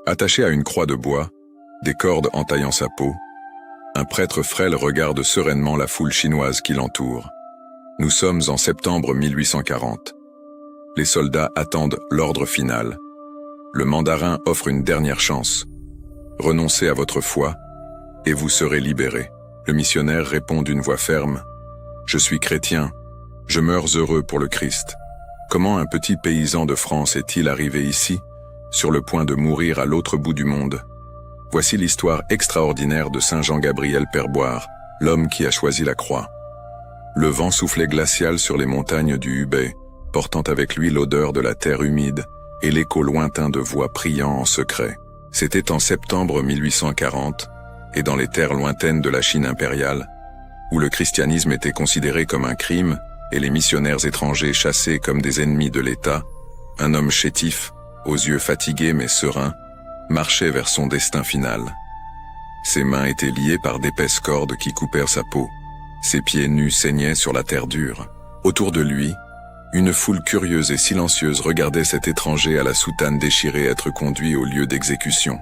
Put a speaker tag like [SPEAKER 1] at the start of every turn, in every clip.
[SPEAKER 1] Attaché à une croix de bois, des cordes entaillant sa peau, un prêtre frêle regarde sereinement la foule chinoise qui l'entoure. Nous sommes en septembre 1840. Les soldats attendent l'ordre final. Le mandarin offre une dernière chance. Renoncez à votre foi, et vous serez libérés. Le missionnaire répond d'une voix ferme. Je suis chrétien, je meurs heureux pour le Christ. Comment un petit paysan de France est-il arrivé ici, sur le point de mourir à l'autre bout du monde? Voici l'histoire extraordinaire de Saint Jean-Gabriel Perboire, l'homme qui a choisi la croix. Le vent soufflait glacial sur les montagnes du Hubei, portant avec lui l'odeur de la terre humide et l'écho lointain de voix priant en secret. C'était en septembre 1840, et dans les terres lointaines de la Chine impériale, où le christianisme était considéré comme un crime et les missionnaires étrangers chassés comme des ennemis de l'État, un homme chétif, aux yeux fatigués mais sereins, marchait vers son destin final. Ses mains étaient liées par d'épaisses cordes qui coupèrent sa peau. Ses pieds nus saignaient sur la terre dure. Autour de lui, une foule curieuse et silencieuse regardait cet étranger à la soutane déchirée être conduit au lieu d'exécution.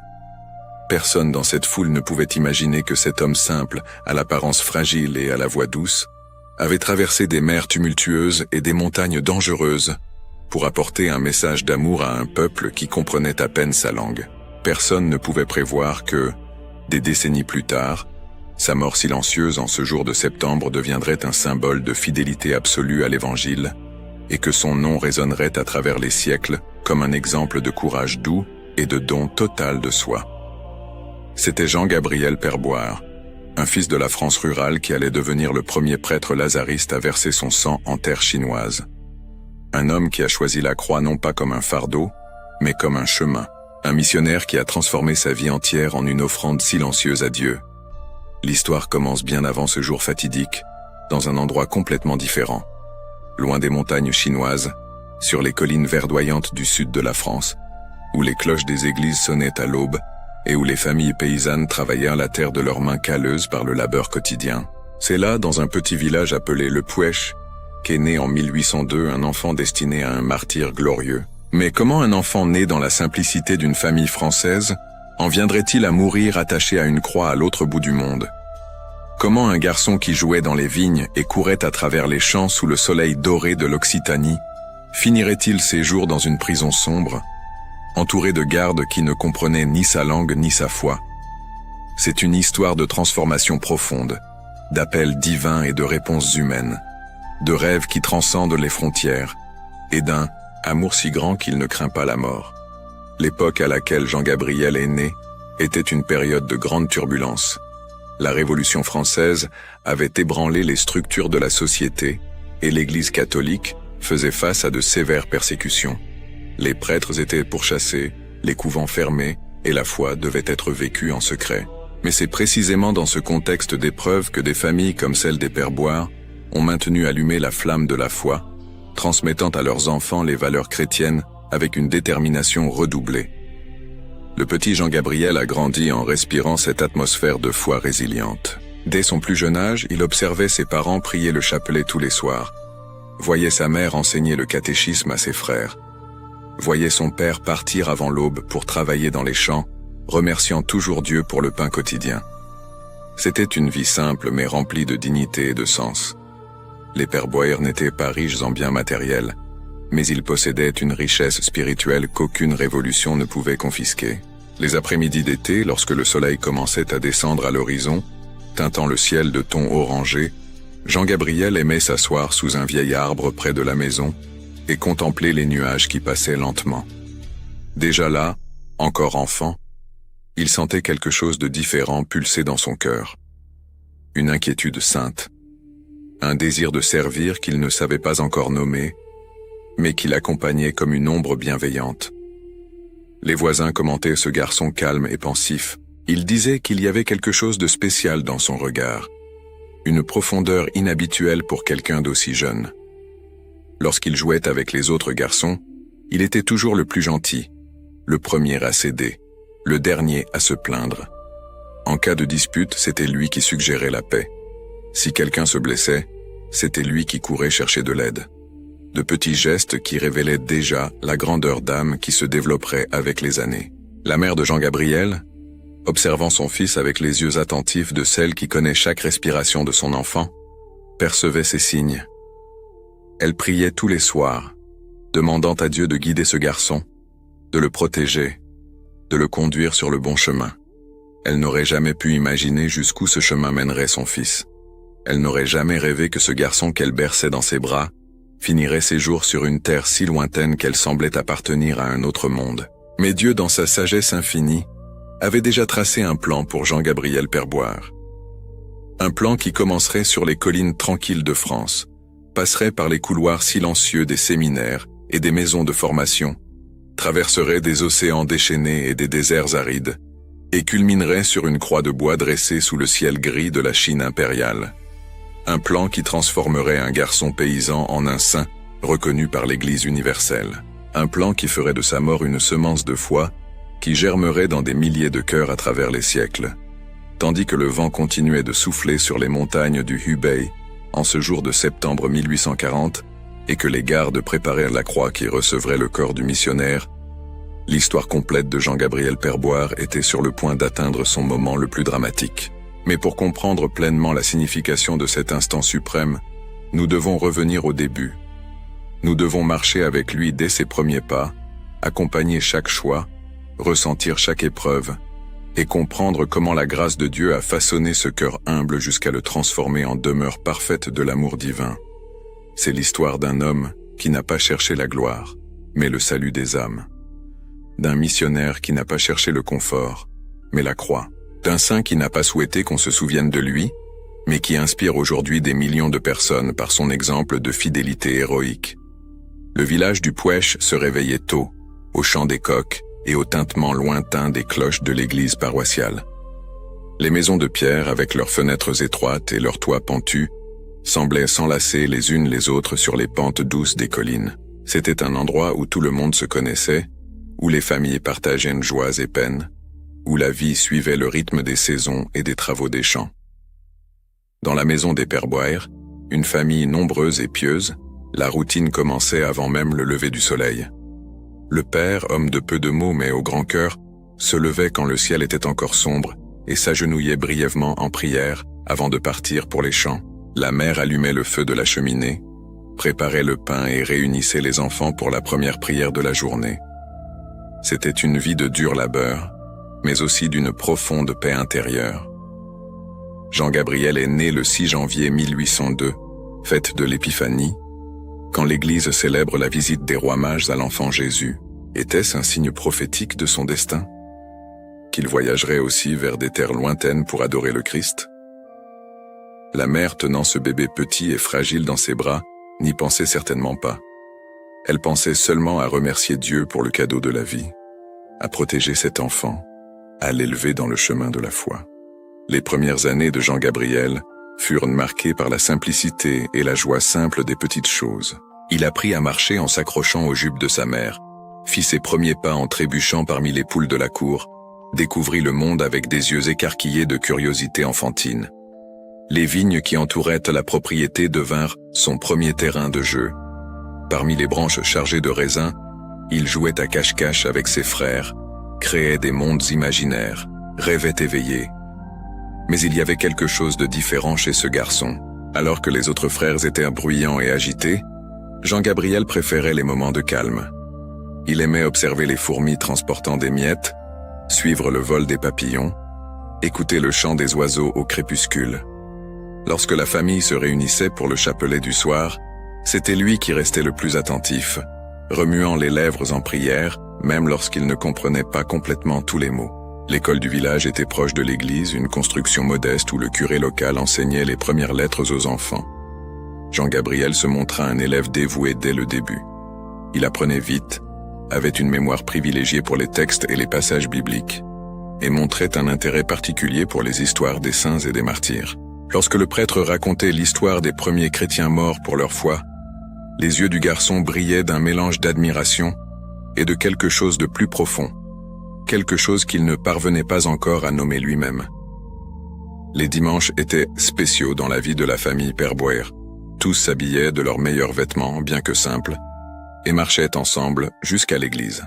[SPEAKER 1] Personne dans cette foule ne pouvait imaginer que cet homme simple, à l'apparence fragile et à la voix douce, avait traversé des mers tumultueuses et des montagnes dangereuses pour apporter un message d'amour à un peuple qui comprenait à peine sa langue. Personne ne pouvait prévoir que, des décennies plus tard, sa mort silencieuse en ce jour de septembre deviendrait un symbole de fidélité absolue à l'Évangile, et que son nom résonnerait à travers les siècles comme un exemple de courage doux et de don total de soi. C'était Jean-Gabriel Perboire, un fils de la France rurale qui allait devenir le premier prêtre lazariste à verser son sang en terre chinoise. Un homme qui a choisi la croix non pas comme un fardeau, mais comme un chemin. Un missionnaire qui a transformé sa vie entière en une offrande silencieuse à Dieu. L'histoire commence bien avant ce jour fatidique, dans un endroit complètement différent. Loin des montagnes chinoises, sur les collines verdoyantes du sud de la France, où les cloches des églises sonnaient à l'aube et où les familles paysannes travaillèrent la terre de leurs mains calleuses par le labeur quotidien. C'est là, dans un petit village appelé Le Puech, qu'est né en 1802 un enfant destiné à un martyre glorieux. Mais comment un enfant né dans la simplicité d'une famille française en viendrait-il à mourir attaché à une croix à l'autre bout du monde? Comment un garçon qui jouait dans les vignes et courait à travers les champs sous le soleil doré de l'Occitanie finirait-il ses jours dans une prison sombre, entouré de gardes qui ne comprenaient ni sa langue ni sa foi? C'est une histoire de transformation profonde, d'appels divins et de réponses humaines, de rêves qui transcendent les frontières, et d'un amour si grand qu'il ne craint pas la mort. L'époque à laquelle Jean-Gabriel est né était une période de grande turbulence. La Révolution française avait ébranlé les structures de la société et l'Église catholique faisait face à de sévères persécutions. Les prêtres étaient pourchassés, les couvents fermés et la foi devait être vécue en secret. Mais c'est précisément dans ce contexte d'épreuve que des familles comme celle des Perboire ont maintenu allumée la flamme de la foi, transmettant à leurs enfants les valeurs chrétiennes avec une détermination redoublée. Le petit Jean-Gabriel a grandi en respirant cette atmosphère de foi résiliente. Dès son plus jeune âge, il observait ses parents prier le chapelet tous les soirs, voyait sa mère enseigner le catéchisme à ses frères, voyait son père partir avant l'aube pour travailler dans les champs, remerciant toujours Dieu pour le pain quotidien. C'était une vie simple mais remplie de dignité et de sens. Les Perboire n'étaient pas riches en biens matériels, mais ils possédaient une richesse spirituelle qu'aucune révolution ne pouvait confisquer. Les après-midi d'été, lorsque le soleil commençait à descendre à l'horizon, teintant le ciel de tons orangés, Jean-Gabriel aimait s'asseoir sous un vieil arbre près de la maison et contempler les nuages qui passaient lentement. Déjà là, encore enfant, il sentait quelque chose de différent pulser dans son cœur. Une inquiétude sainte. Un désir de servir qu'il ne savait pas encore nommer, mais qui l'accompagnait comme une ombre bienveillante. Les voisins commentaient ce garçon calme et pensif. Ils disaient qu'il y avait quelque chose de spécial dans son regard, une profondeur inhabituelle pour quelqu'un d'aussi jeune. Lorsqu'il jouait avec les autres garçons, il était toujours le plus gentil, le premier à céder, le dernier à se plaindre. En cas de dispute, c'était lui qui suggérait la paix. Si quelqu'un se blessait, c'était lui qui courait chercher de l'aide. De petits gestes qui révélaient déjà la grandeur d'âme qui se développerait avec les années. La mère de Jean-Gabriel, observant son fils avec les yeux attentifs de celle qui connaît chaque respiration de son enfant, percevait ces signes. Elle priait tous les soirs, demandant à Dieu de guider ce garçon, de le protéger, de le conduire sur le bon chemin. Elle n'aurait jamais pu imaginer jusqu'où ce chemin mènerait son fils. Elle n'aurait jamais rêvé que ce garçon qu'elle berçait dans ses bras finirait ses jours sur une terre si lointaine qu'elle semblait appartenir à un autre monde. Mais Dieu, dans sa sagesse infinie, avait déjà tracé un plan pour Jean-Gabriel Perboire. Un plan qui commencerait sur les collines tranquilles de France, passerait par les couloirs silencieux des séminaires et des maisons de formation, traverserait des océans déchaînés et des déserts arides, et culminerait sur une croix de bois dressée sous le ciel gris de la Chine impériale. Un plan qui transformerait un garçon paysan en un saint reconnu par l'Église universelle. Un plan qui ferait de sa mort une semence de foi qui germerait dans des milliers de cœurs à travers les siècles, tandis que le vent continuait de souffler sur les montagnes du Hubei en ce jour de septembre 1840 et que les gardes préparaient la croix qui recevrait le corps du missionnaire. L'histoire complète de Jean-Gabriel Perboire était sur le point d'atteindre son moment le plus dramatique. Mais pour comprendre pleinement la signification de cet instant suprême, nous devons revenir au début. Nous devons marcher avec lui dès ses premiers pas, accompagner chaque choix, ressentir chaque épreuve, et comprendre comment la grâce de Dieu a façonné ce cœur humble jusqu'à le transformer en demeure parfaite de l'amour divin. C'est l'histoire d'un homme qui n'a pas cherché la gloire, mais le salut des âmes. D'un missionnaire qui n'a pas cherché le confort, mais la croix. D'un saint qui n'a pas souhaité qu'on se souvienne de lui, mais qui inspire aujourd'hui des millions de personnes par son exemple de fidélité héroïque. Le village du Pouèche se réveillait tôt, au chant des coqs et au tintement lointain des cloches de l'église paroissiale. Les maisons de pierre, avec leurs fenêtres étroites et leurs toits pentus, semblaient s'enlacer les unes les autres sur les pentes douces des collines. C'était un endroit où tout le monde se connaissait, où les familles partageaient joies et peines, où la vie suivait le rythme des saisons et des travaux des champs. Dans la maison des Perboire, une famille nombreuse et pieuse, la routine commençait avant même le lever du soleil. Le père, homme de peu de mots mais au grand cœur, se levait quand le ciel était encore sombre et s'agenouillait brièvement en prière avant de partir pour les champs. La mère allumait le feu de la cheminée, préparait le pain et réunissait les enfants pour la première prière de la journée. C'était une vie de dur labeur, mais aussi d'une profonde paix intérieure. Jean-Gabriel est né le 6 janvier 1802, fête de l'Épiphanie, quand l'Église célèbre la visite des rois mages à l'enfant Jésus. Était-ce un signe prophétique de son destin? Qu'il voyagerait aussi vers des terres lointaines pour adorer le Christ? La mère, tenant ce bébé petit et fragile dans ses bras, n'y pensait certainement pas. Elle pensait seulement à remercier Dieu pour le cadeau de la vie, à protéger cet enfant, à l'élever dans le chemin de la foi. Les premières années de Jean-Gabriel furent marquées par la simplicité et la joie simple des petites choses. Il apprit à marcher en s'accrochant aux jupes de sa mère, fit ses premiers pas en trébuchant parmi les poules de la cour, découvrit le monde avec des yeux écarquillés de curiosité enfantine. Les vignes qui entouraient la propriété devinrent son premier terrain de jeu. Parmi les branches chargées de raisins, il jouait à cache-cache avec ses frères, créait des mondes imaginaires, rêvait éveillé. Mais il y avait quelque chose de différent chez ce garçon. Alors que les autres frères étaient bruyants et agités, Jean-Gabriel préférait les moments de calme. Il aimait observer les fourmis transportant des miettes, suivre le vol des papillons, écouter le chant des oiseaux au crépuscule. Lorsque la famille se réunissait pour le chapelet du soir, c'était lui qui restait le plus attentif, remuant les lèvres en prière, même lorsqu'il ne comprenait pas complètement tous les mots. L'école du village était proche de l'église, une construction modeste où le curé local enseignait les premières lettres aux enfants. Jean-Gabriel se montra un élève dévoué dès le début. Il apprenait vite, avait une mémoire privilégiée pour les textes et les passages bibliques, et montrait un intérêt particulier pour les histoires des saints et des martyrs. Lorsque le prêtre racontait l'histoire des premiers chrétiens morts pour leur foi, les yeux du garçon brillaient d'un mélange d'admiration et de quelque chose de plus profond, quelque chose qu'il ne parvenait pas encore à nommer lui-même. Les dimanches étaient spéciaux dans la vie de la famille Perboire. Tous s'habillaient de leurs meilleurs vêtements, bien que simples, et marchaient ensemble jusqu'à l'église.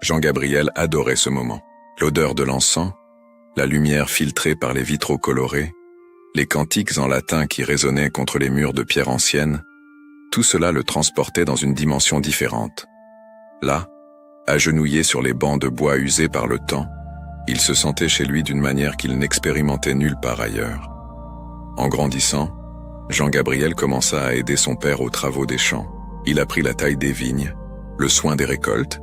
[SPEAKER 1] Jean-Gabriel adorait ce moment. L'odeur de l'encens, la lumière filtrée par les vitraux colorés, les cantiques en latin qui résonnaient contre les murs de pierre ancienne, tout cela le transportait dans une dimension différente. Là, agenouillé sur les bancs de bois usés par le temps, il se sentait chez lui d'une manière qu'il n'expérimentait nulle part ailleurs. En grandissant, Jean-Gabriel commença à aider son père aux travaux des champs. Il apprit la taille des vignes, le soin des récoltes,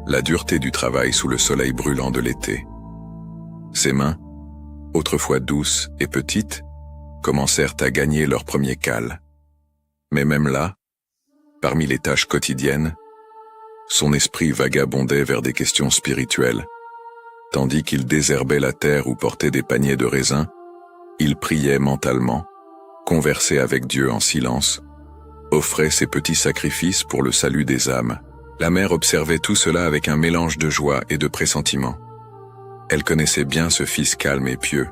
[SPEAKER 1] la dureté du travail sous le soleil brûlant de l'été. Ses mains, autrefois douces et petites, commencèrent à gagner leur premier cal. Mais même là, parmi les tâches quotidiennes, son esprit vagabondait vers des questions spirituelles. Tandis qu'il désherbait la terre ou portait des paniers de raisins, il priait mentalement, conversait avec Dieu en silence, offrait ses petits sacrifices pour le salut des âmes. La mère observait tout cela avec un mélange de joie et de pressentiment. Elle connaissait bien ce fils calme et pieux.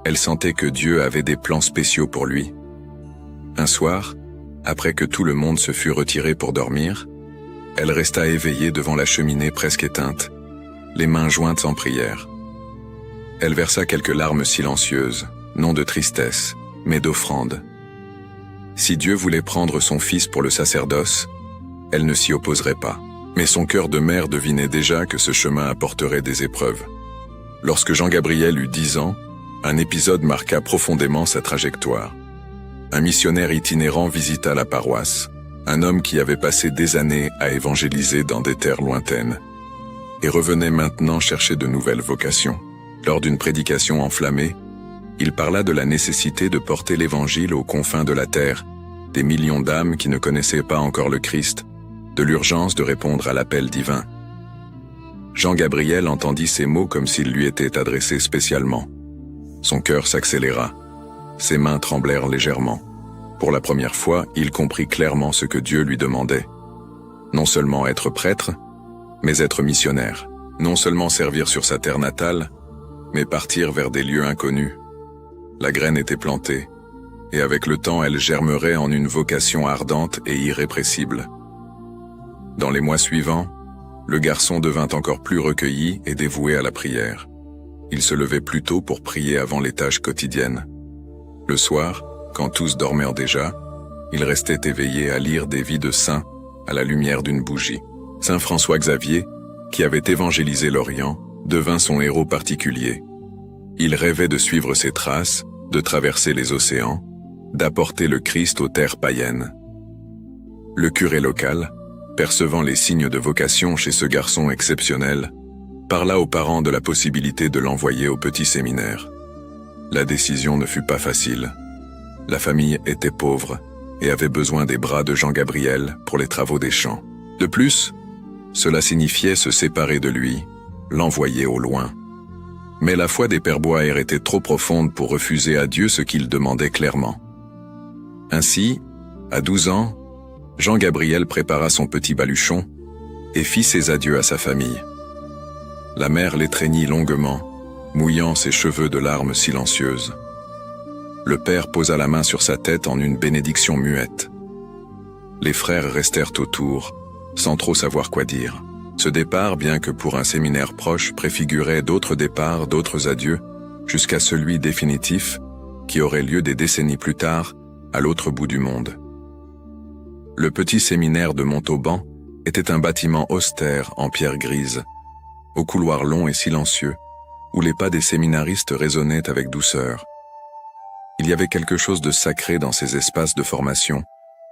[SPEAKER 1] Elle sentait que Dieu avait des plans spéciaux pour lui. Un soir, après que tout le monde se fut retiré pour dormir, elle resta éveillée devant la cheminée presque éteinte, les mains jointes en prière. Elle versa quelques larmes silencieuses, non de tristesse, mais d'offrande. Si Dieu voulait prendre son fils pour le sacerdoce, elle ne s'y opposerait pas. Mais son cœur de mère devinait déjà que ce chemin apporterait des épreuves. Lorsque Jean-Gabriel eut 10 ans, un épisode marqua profondément sa trajectoire. Un missionnaire itinérant visita la paroisse, un homme qui avait passé des années à évangéliser dans des terres lointaines, et revenait maintenant chercher de nouvelles vocations. Lors d'une prédication enflammée, il parla de la nécessité de porter l'Évangile aux confins de la terre, des millions d'âmes qui ne connaissaient pas encore le Christ, de l'urgence de répondre à l'appel divin. Jean-Gabriel entendit ces mots comme s'ils lui étaient adressés spécialement. Son cœur s'accéléra, ses mains tremblèrent légèrement. Pour la première fois, il comprit clairement ce que Dieu lui demandait. Non seulement être prêtre, mais être missionnaire. Non seulement servir sur sa terre natale, mais partir vers des lieux inconnus. La graine était plantée, et avec le temps elle germerait en une vocation ardente et irrépressible. Dans les mois suivants, le garçon devint encore plus recueilli et dévoué à la prière. Il se levait plus tôt pour prier avant les tâches quotidiennes. Le soir, quand tous dormaient déjà, il restait éveillé à lire des vies de saints à la lumière d'une bougie. Saint François Xavier, qui avait évangélisé l'Orient, devint son héros particulier. Il rêvait de suivre ses traces, de traverser les océans, d'apporter le Christ aux terres païennes. Le curé local, percevant les signes de vocation chez ce garçon exceptionnel, parla aux parents de la possibilité de l'envoyer au petit séminaire. La décision ne fut pas facile. La famille était pauvre et avait besoin des bras de Jean-Gabriel pour les travaux des champs. De plus, cela signifiait se séparer de lui, l'envoyer au loin. Mais la foi des pères Boyer était trop profonde pour refuser à Dieu ce qu'il demandait clairement. Ainsi, à 12 ans, Jean-Gabriel prépara son petit baluchon et fit ses adieux à sa famille. La mère l'étreignit longuement, mouillant ses cheveux de larmes silencieuses. Le père posa la main sur sa tête en une bénédiction muette. Les frères restèrent autour, sans trop savoir quoi dire. Ce départ, bien que pour un séminaire proche, préfigurait d'autres départs, d'autres adieux, jusqu'à celui définitif, qui aurait lieu des décennies plus tard, à l'autre bout du monde. Le petit séminaire de Montauban était un bâtiment austère en pierre grise, au couloir long et silencieux, où les pas des séminaristes résonnaient avec douceur. Il y avait quelque chose de sacré dans ces espaces de formation,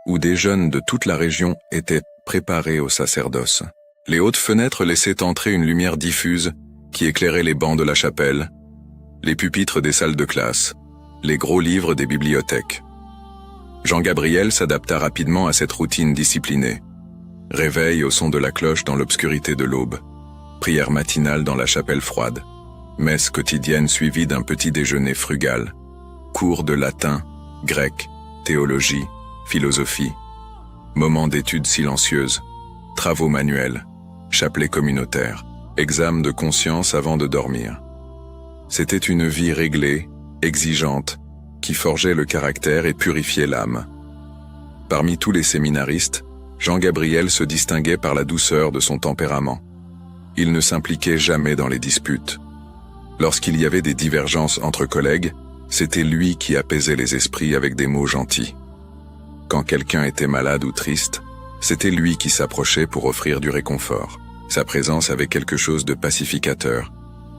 [SPEAKER 1] où des jeunes de toute la région étaient préparés au sacerdoce. Les hautes fenêtres laissaient entrer une lumière diffuse qui éclairait les bancs de la chapelle, les pupitres des salles de classe, les gros livres des bibliothèques. Jean-Gabriel s'adapta rapidement à cette routine disciplinée. Réveil au son de la cloche dans l'obscurité de l'aube, prière matinale dans la chapelle froide, messe quotidienne suivie d'un petit déjeuner frugal, cours de latin, grec, théologie, philosophie, moments d'études silencieuses, travaux manuels, chapelet communautaire, examen de conscience avant de dormir. C'était une vie réglée, exigeante, qui forgeait le caractère et purifiait l'âme. Parmi tous les séminaristes, Jean-Gabriel se distinguait par la douceur de son tempérament. Il ne s'impliquait jamais dans les disputes. Lorsqu'il y avait des divergences entre collègues, c'était lui qui apaisait les esprits avec des mots gentils. Quand quelqu'un était malade ou triste, c'était lui qui s'approchait pour offrir du réconfort. Sa présence avait quelque chose de pacificateur,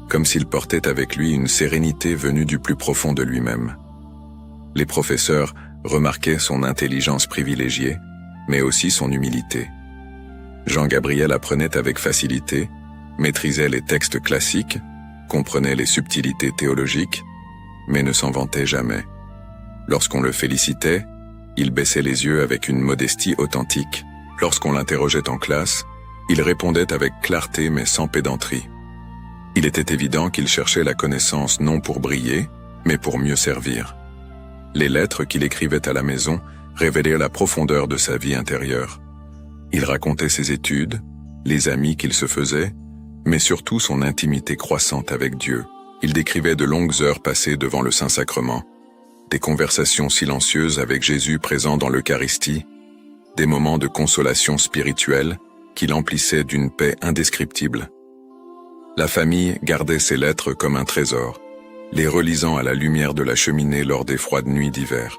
[SPEAKER 1] comme s'il portait avec lui une sérénité venue du plus profond de lui-même. Les professeurs remarquaient son intelligence privilégiée, mais aussi son humilité. Jean-Gabriel apprenait avec facilité, maîtrisait les textes classiques, comprenait les subtilités théologiques, mais ne s'en vantait jamais. Lorsqu'on le félicitait, il baissait les yeux avec une modestie authentique. Lorsqu'on l'interrogeait en classe, il répondait avec clarté mais sans pédanterie. Il était évident qu'il cherchait la connaissance non pour briller, mais pour mieux servir. Les lettres qu'il écrivait à la maison révélaient la profondeur de sa vie intérieure. Il racontait ses études, les amis qu'il se faisait, mais surtout son intimité croissante avec Dieu. Il décrivait de longues heures passées devant le Saint-Sacrement, des conversations silencieuses avec Jésus présent dans l'Eucharistie, des moments de consolation spirituelle qui l'emplissaient d'une paix indescriptible. La famille gardait ces lettres comme un trésor, les relisant à la lumière de la cheminée lors des froides nuits d'hiver.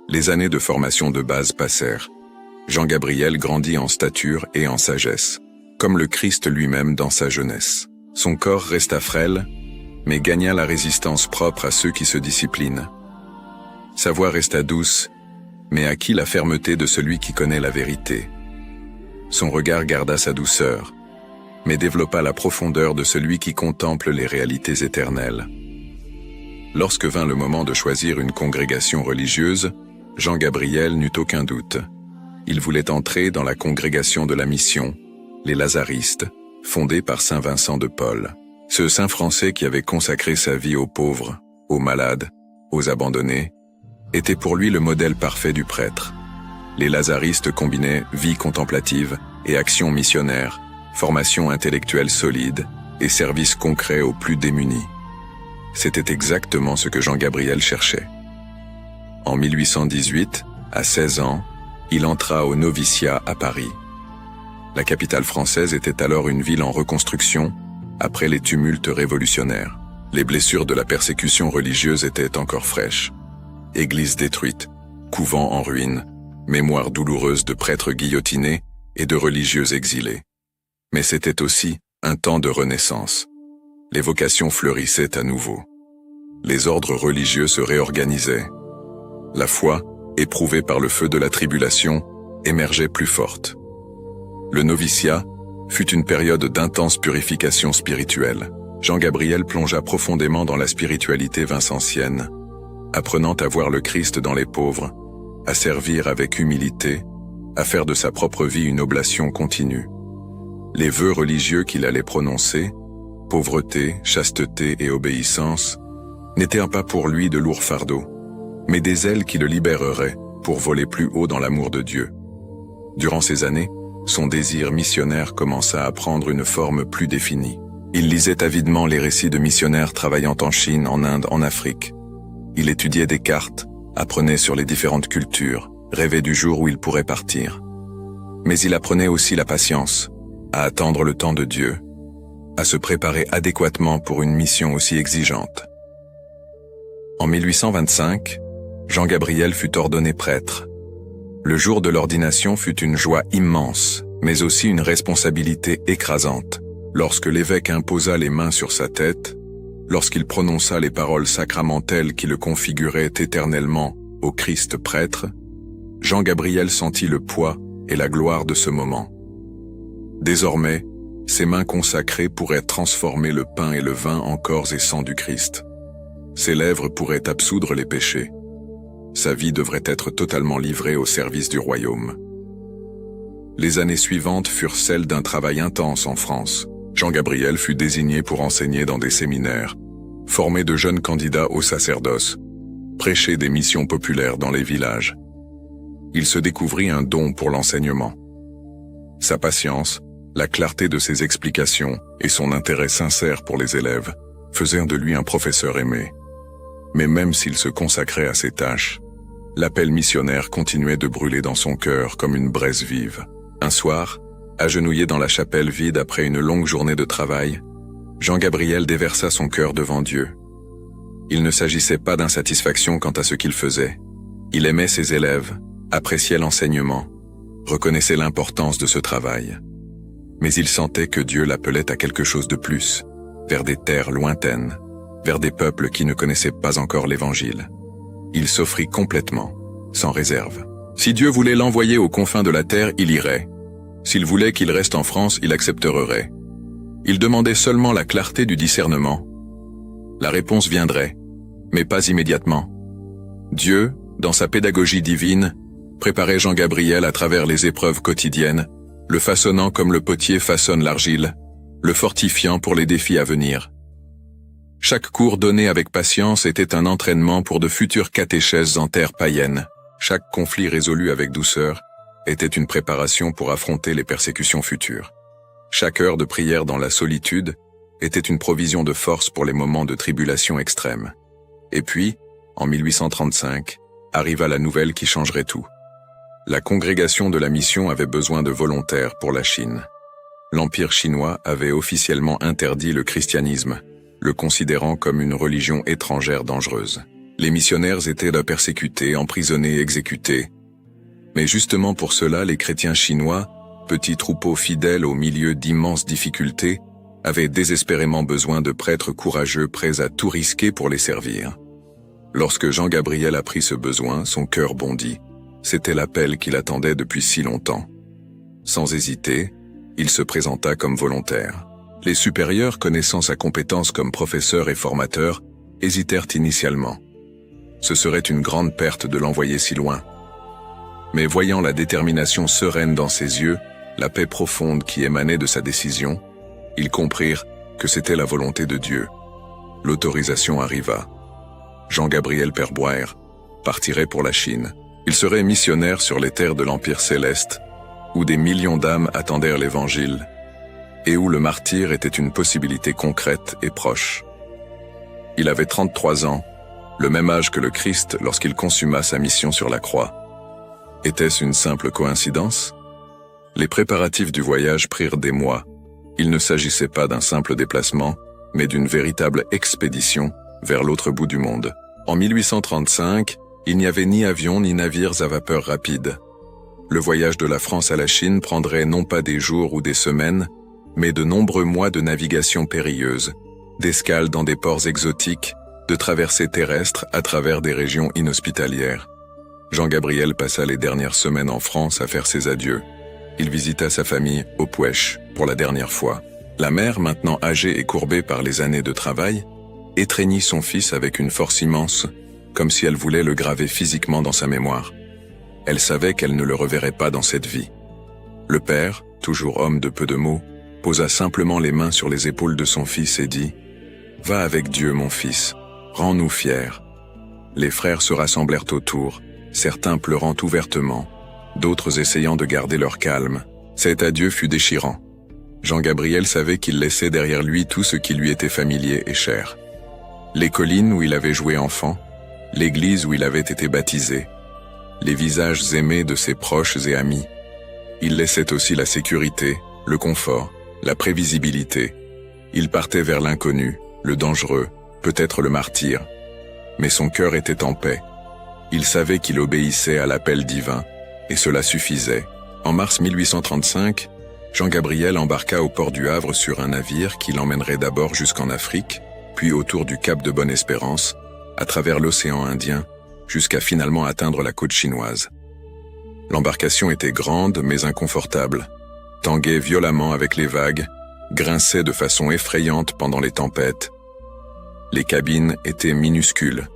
[SPEAKER 1] Les années de formation de base passèrent. Jean-Gabriel grandit en stature et en sagesse, comme le Christ lui-même dans sa jeunesse. Son corps resta frêle, mais gagna la résistance propre à ceux qui se disciplinent. Sa voix resta douce, mais acquit la fermeté de celui qui connaît la vérité. Son regard garda sa douceur, mais développa la profondeur de celui qui contemple les réalités éternelles. Lorsque vint le moment de choisir une congrégation religieuse, Jean-Gabriel n'eut aucun doute. Il voulait entrer dans la congrégation de la mission, les Lazaristes, fondée par saint Vincent de Paul. Ce saint français qui avait consacré sa vie aux pauvres, aux malades, aux abandonnés, était pour lui le modèle parfait du prêtre. Les Lazaristes combinaient vie contemplative et action missionnaire, formation intellectuelle solide et service concret aux plus démunis. C'était exactement ce que Jean-Gabriel cherchait. En 1818, à 16 ans, il entra au noviciat à Paris. La capitale française était alors une ville en reconstruction, après les tumultes révolutionnaires. Les blessures de la persécution religieuse étaient encore fraîches. Églises détruites, couvents en ruine, mémoire douloureuse de prêtres guillotinés et de religieux exilés. Mais c'était aussi un temps de renaissance. Les vocations fleurissaient à nouveau. Les ordres religieux se réorganisaient. La foi, éprouvée par le feu de la tribulation, émergeait plus forte. Le noviciat fut une période d'intense purification spirituelle. Jean-Gabriel plongea profondément dans la spiritualité vincentienne, apprenant à voir le Christ dans les pauvres, à servir avec humilité, à faire de sa propre vie une oblation continue. Les vœux religieux qu'il allait prononcer, pauvreté, chasteté et obéissance, n'étaient pas pour lui de lourds fardeaux, mais des ailes qui le libéreraient pour voler plus haut dans l'amour de Dieu. Durant ces années, son désir missionnaire commença à prendre une forme plus définie. Il lisait avidement les récits de missionnaires travaillant en Chine, en Inde, en Afrique. Il étudiait des cartes, apprenait sur les différentes cultures, rêvait du jour où il pourrait partir. Mais il apprenait aussi la patience, à attendre le temps de Dieu, à se préparer adéquatement pour une mission aussi exigeante. En 1825, Jean-Gabriel fut ordonné prêtre. Le jour de l'ordination fut une joie immense, mais aussi une responsabilité écrasante. Lorsque l'évêque imposa les mains sur sa tête, lorsqu'il prononça les paroles sacramentelles qui le configuraient éternellement au Christ prêtre, Jean-Gabriel sentit le poids et la gloire de ce moment. Désormais, ses mains consacrées pourraient transformer le pain et le vin en corps et sang du Christ. Ses lèvres pourraient absoudre les péchés. Sa vie devrait être totalement livrée au service du royaume. Les années suivantes furent celles d'un travail intense en France. Jean-Gabriel fut désigné pour enseigner dans des séminaires, former de jeunes candidats au sacerdoce, prêcher des missions populaires dans les villages. Il se découvrit un don pour l'enseignement. Sa patience, la clarté de ses explications et son intérêt sincère pour les élèves faisaient de lui un professeur aimé. Mais même s'il se consacrait à ses tâches, l'appel missionnaire continuait de brûler dans son cœur comme une braise vive. Un soir, Agenouillé dans la chapelle vide après une longue journée de travail, Jean-Gabriel déversa son cœur devant Dieu. Il ne s'agissait pas d'insatisfaction quant à ce qu'il faisait. Il aimait ses élèves, appréciait l'enseignement, reconnaissait l'importance de ce travail. Mais il sentait que Dieu l'appelait à quelque chose de plus, vers des terres lointaines, vers des peuples qui ne connaissaient pas encore l'Évangile. Il s'offrit complètement, sans réserve. Si Dieu voulait l'envoyer aux confins de la terre, il irait. S'il voulait qu'il reste en France, il accepterait. Il demandait seulement la clarté du discernement. La réponse viendrait, mais pas immédiatement. Dieu, dans sa pédagogie divine, préparait Jean-Gabriel à travers les épreuves quotidiennes, le façonnant comme le potier façonne l'argile, le fortifiant pour les défis à venir. Chaque cours donné avec patience était un entraînement pour de futures catéchèses en terre païenne. Chaque conflit résolu avec douceur était une préparation pour affronter les persécutions futures. Chaque heure de prière dans la solitude était une provision de force pour les moments de tribulation extrême. Et puis, en 1835, arriva la nouvelle qui changerait tout. La congrégation de la mission avait besoin de volontaires pour la Chine. L'Empire chinois avait officiellement interdit le christianisme, le considérant comme une religion étrangère dangereuse. Les missionnaires étaient là persécutés, emprisonnés, exécutés. Mais justement pour cela, les chrétiens chinois, petits troupeaux fidèles au milieu d'immenses difficultés, avaient désespérément besoin de prêtres courageux prêts à tout risquer pour les servir. Lorsque Jean-Gabriel apprit ce besoin, son cœur bondit. C'était l'appel qu'il attendait depuis si longtemps. Sans hésiter, il se présenta comme volontaire. Les supérieurs, connaissant sa compétence comme professeur et formateur, hésitèrent initialement. Ce serait une grande perte de l'envoyer si loin. Mais voyant la détermination sereine dans ses yeux, la paix profonde qui émanait de sa décision, ils comprirent que c'était la volonté de Dieu. L'autorisation arriva. Jean-Gabriel Perboire partirait pour la Chine. Il serait missionnaire sur les terres de l'Empire céleste, où des millions d'âmes attendèrent l'Évangile, et où le martyre était une possibilité concrète et proche. Il avait 33 ans, le même âge que le Christ lorsqu'il consumma sa mission sur la croix. Était-ce une simple coïncidence? Les préparatifs du voyage prirent des mois. Il ne s'agissait pas d'un simple déplacement, mais d'une véritable expédition vers l'autre bout du monde. En 1835, il n'y avait ni avions ni navires à vapeur rapide. Le voyage de la France à la Chine prendrait non pas des jours ou des semaines, mais de nombreux mois de navigation périlleuse, d'escales dans des ports exotiques, de traversées terrestres à travers des régions inhospitalières. Jean-Gabriel passa les dernières semaines en France à faire ses adieux. Il visita sa famille au Puech pour la dernière fois. La mère, maintenant âgée et courbée par les années de travail, étreignit son fils avec une force immense, comme si elle voulait le graver physiquement dans sa mémoire. Elle savait qu'elle ne le reverrait pas dans cette vie. Le père, toujours homme de peu de mots, posa simplement les mains sur les épaules de son fils et dit « Va avec Dieu, mon fils, rends-nous fiers. » Les frères se rassemblèrent autour, certains pleurant ouvertement, d'autres essayant de garder leur calme. Cet adieu fut déchirant. Jean-Gabriel savait qu'il laissait derrière lui tout ce qui lui était familier et cher. Les collines où il avait joué enfant, l'église où il avait été baptisé, les visages aimés de ses proches et amis. Il laissait aussi la sécurité, le confort, la prévisibilité. Il partait vers l'inconnu, le dangereux, peut-être le martyr. Mais son cœur était en paix. Il savait qu'il obéissait à l'appel divin, et cela suffisait. En mars 1835, Jean-Gabriel embarqua au port du Havre sur un navire qui l'emmènerait d'abord jusqu'en Afrique, puis autour du cap de Bonne-Espérance, à travers l'océan Indien, jusqu'à finalement atteindre la côte chinoise. L'embarcation était grande mais inconfortable, tanguait violemment avec les vagues, grinçait de façon effrayante pendant les tempêtes. Les cabines étaient minuscules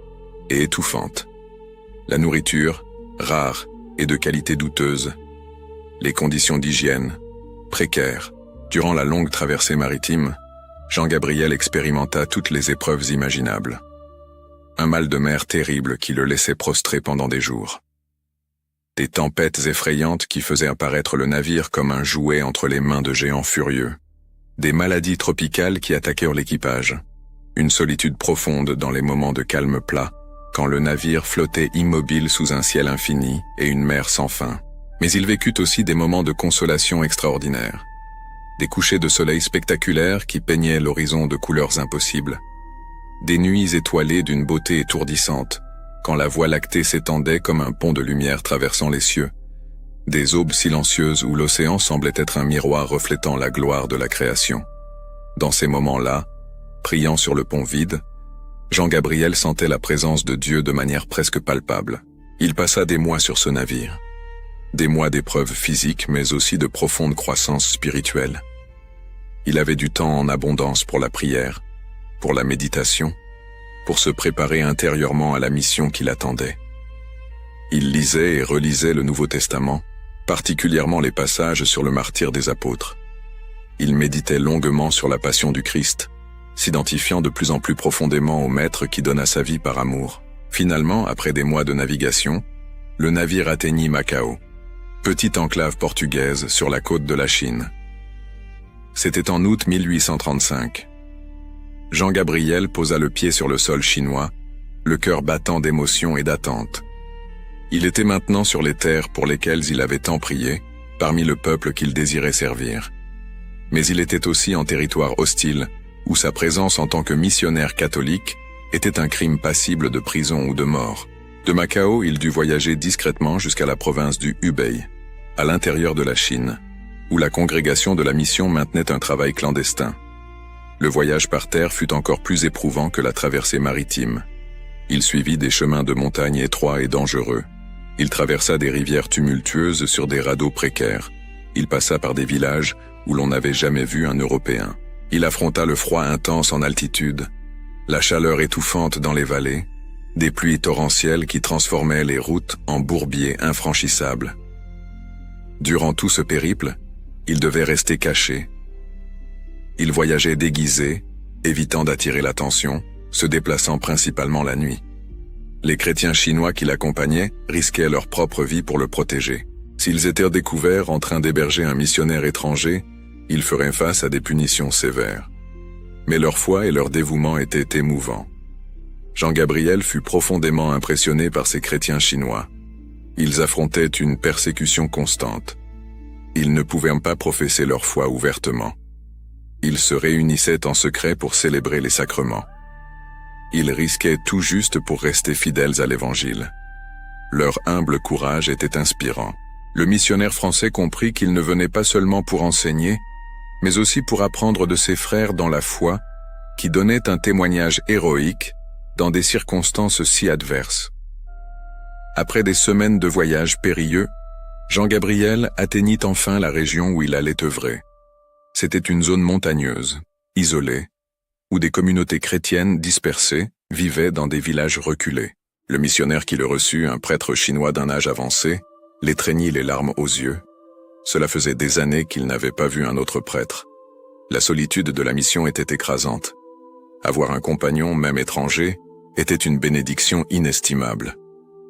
[SPEAKER 1] et étouffantes. La nourriture, rare et de qualité douteuse. Les conditions d'hygiène, précaires. Durant la longue traversée maritime, Jean-Gabriel expérimenta toutes les épreuves imaginables. Un mal de mer terrible qui le laissait prostré pendant des jours. Des tempêtes effrayantes qui faisaient apparaître le navire comme un jouet entre les mains de géants furieux. Des maladies tropicales qui attaquèrent l'équipage. Une solitude profonde dans les moments de calme plat, quand le navire flottait immobile sous un ciel infini et une mer sans fin. Mais il vécut aussi des moments de consolation extraordinaires. Des couchers de soleil spectaculaires qui peignaient l'horizon de couleurs impossibles. Des nuits étoilées d'une beauté étourdissante, quand la Voie lactée s'étendait comme un pont de lumière traversant les cieux. Des aubes silencieuses où l'océan semblait être un miroir reflétant la gloire de la création. Dans ces moments-là, priant sur le pont vide, Jean-Gabriel sentait la présence de Dieu de manière presque palpable. Il passa des mois sur ce navire. Des mois d'épreuves physiques, mais aussi de profonde croissance spirituelle. Il avait du temps en abondance pour la prière, pour la méditation, pour se préparer intérieurement à la mission qui l'attendait. Il lisait et relisait le Nouveau Testament, particulièrement les passages sur le martyre des apôtres. Il méditait longuement sur la passion du Christ, s'identifiant de plus en plus profondément au Maître qui donna sa vie par amour. Finalement, après des mois de navigation, le navire atteignit Macao, petite enclave portugaise sur la côte de la Chine. C'était en août 1835. Jean-Gabriel posa le pied sur le sol chinois, le cœur battant d'émotion et d'attente. Il était maintenant sur les terres pour lesquelles il avait tant prié, parmi le peuple qu'il désirait servir. Mais il était aussi en territoire hostile, où sa présence en tant que missionnaire catholique était un crime passible de prison ou de mort. De Macao, il dut voyager discrètement jusqu'à la province du Hubei, à l'intérieur de la Chine, où la congrégation de la mission maintenait un travail clandestin. Le voyage par terre fut encore plus éprouvant que la traversée maritime. Il suivit des chemins de montagne étroits et dangereux. Il traversa des rivières tumultueuses sur des radeaux précaires. Il passa par des villages où l'on n'avait jamais vu un Européen. Il affronta le froid intense en altitude, la chaleur étouffante dans les vallées, des pluies torrentielles qui transformaient les routes en bourbiers infranchissables. Durant tout ce périple, il devait rester caché. Il voyageait déguisé, évitant d'attirer l'attention, se déplaçant principalement la nuit. Les chrétiens chinois qui l'accompagnaient risquaient leur propre vie pour le protéger. S'ils étaient découverts en train d'héberger un missionnaire étranger, ils feraient face à des punitions sévères. Mais leur foi et leur dévouement étaient émouvants. Jean-Gabriel fut profondément impressionné par ces chrétiens chinois. Ils affrontaient une persécution constante. Ils ne pouvaient pas professer leur foi ouvertement. Ils se réunissaient en secret pour célébrer les sacrements. Ils risquaient tout juste pour rester fidèles à l'Évangile. Leur humble courage était inspirant. Le missionnaire français comprit qu'il ne venait pas seulement pour enseigner, mais aussi pour apprendre de ses frères dans la foi, qui donnaient un témoignage héroïque dans des circonstances si adverses. Après des semaines de voyage périlleux, Jean-Gabriel atteignit enfin la région où il allait œuvrer. C'était une zone montagneuse, isolée, où des communautés chrétiennes dispersées vivaient dans des villages reculés. Le missionnaire qui le reçut, un prêtre chinois d'un âge avancé, l'étreignit les larmes aux yeux. Cela faisait des années qu'il n'avait pas vu un autre prêtre. La solitude de la mission était écrasante. Avoir un compagnon, même étranger, était une bénédiction inestimable.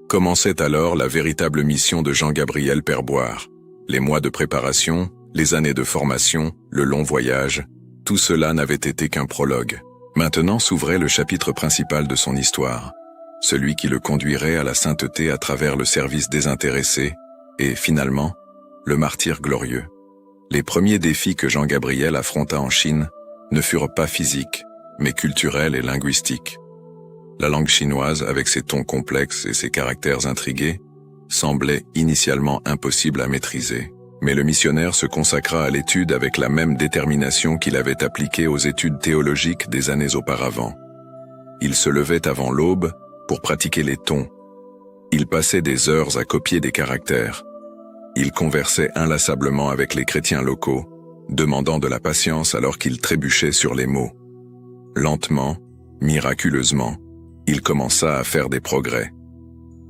[SPEAKER 1] Commençait alors la véritable mission de Jean-Gabriel Perboire. Les mois de préparation, les années de formation, le long voyage, tout cela n'avait été qu'un prologue. Maintenant s'ouvrait le chapitre principal de son histoire, celui qui le conduirait à la sainteté à travers le service désintéressé et, finalement, le martyre glorieux. Les premiers défis que Jean-Gabriel affronta en Chine ne furent pas physiques, mais culturels et linguistiques. La langue chinoise, avec ses tons complexes et ses caractères intrigués, semblait initialement impossible à maîtriser. Mais le missionnaire se consacra à l'étude avec la même détermination qu'il avait appliquée aux études théologiques des années auparavant. Il se levait avant l'aube pour pratiquer les tons. Il passait des heures à copier des caractères. Il conversait inlassablement avec les chrétiens locaux, demandant de la patience alors qu'il trébuchait sur les mots. Lentement, miraculeusement, il commença à faire des progrès.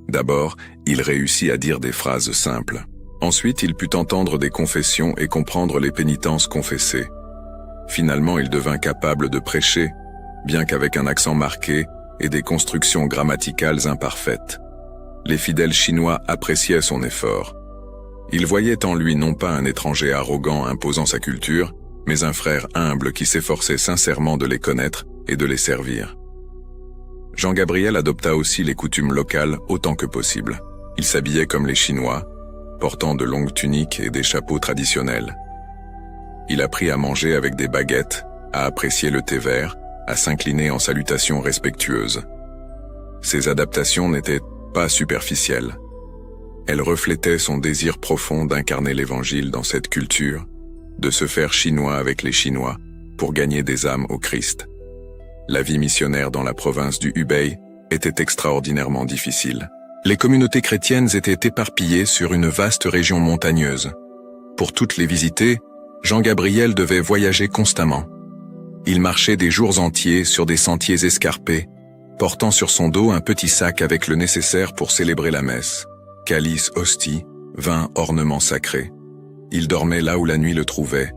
[SPEAKER 1] D'abord, il réussit à dire des phrases simples. Ensuite, il put entendre des confessions et comprendre les pénitences confessées. Finalement, il devint capable de prêcher, bien qu'avec un accent marqué et des constructions grammaticales imparfaites. Les fidèles chinois appréciaient son effort. Ils voyaient en lui non pas un étranger arrogant imposant sa culture, mais un frère humble qui s'efforçait sincèrement de les connaître et de les servir. Jean-Gabriel adopta aussi les coutumes locales autant que possible. Il s'habillait comme les Chinois, portant de longues tuniques et des chapeaux traditionnels. Il apprit à manger avec des baguettes, à apprécier le thé vert, à s'incliner en salutations respectueuses. Ces adaptations n'étaient pas superficielles. Elles reflétaient son désir profond d'incarner l'Évangile dans cette culture, de se faire chinois avec les Chinois pour gagner des âmes au Christ. La vie missionnaire dans la province du Hubei était extraordinairement difficile. Les communautés chrétiennes étaient éparpillées sur une vaste région montagneuse. Pour toutes les visiter, Jean-Gabriel devait voyager constamment. Il marchait des jours entiers sur des sentiers escarpés, portant sur son dos un petit sac avec le nécessaire pour célébrer la messe. Calice, hostie, vin, ornements sacrés. Il dormait là où la nuit le trouvait,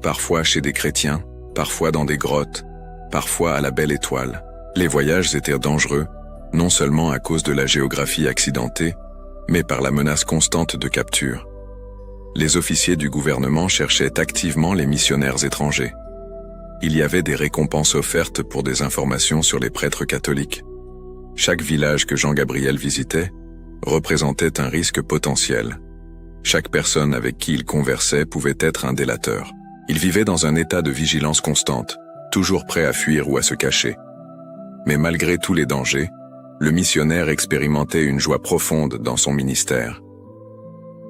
[SPEAKER 1] parfois chez des chrétiens, parfois dans des grottes, parfois à la belle étoile. Les voyages étaient dangereux, non seulement à cause de la géographie accidentée, mais par la menace constante de capture. Les officiers du gouvernement cherchaient activement les missionnaires étrangers. Il y avait des récompenses offertes pour des informations sur les prêtres catholiques. Chaque village que Jean-Gabriel visitait représentait un risque potentiel. Chaque personne avec qui il conversait pouvait être un délateur. Il vivait dans un état de vigilance constante, toujours prêt à fuir ou à se cacher. Mais malgré tous les dangers, le missionnaire expérimentait une joie profonde dans son ministère.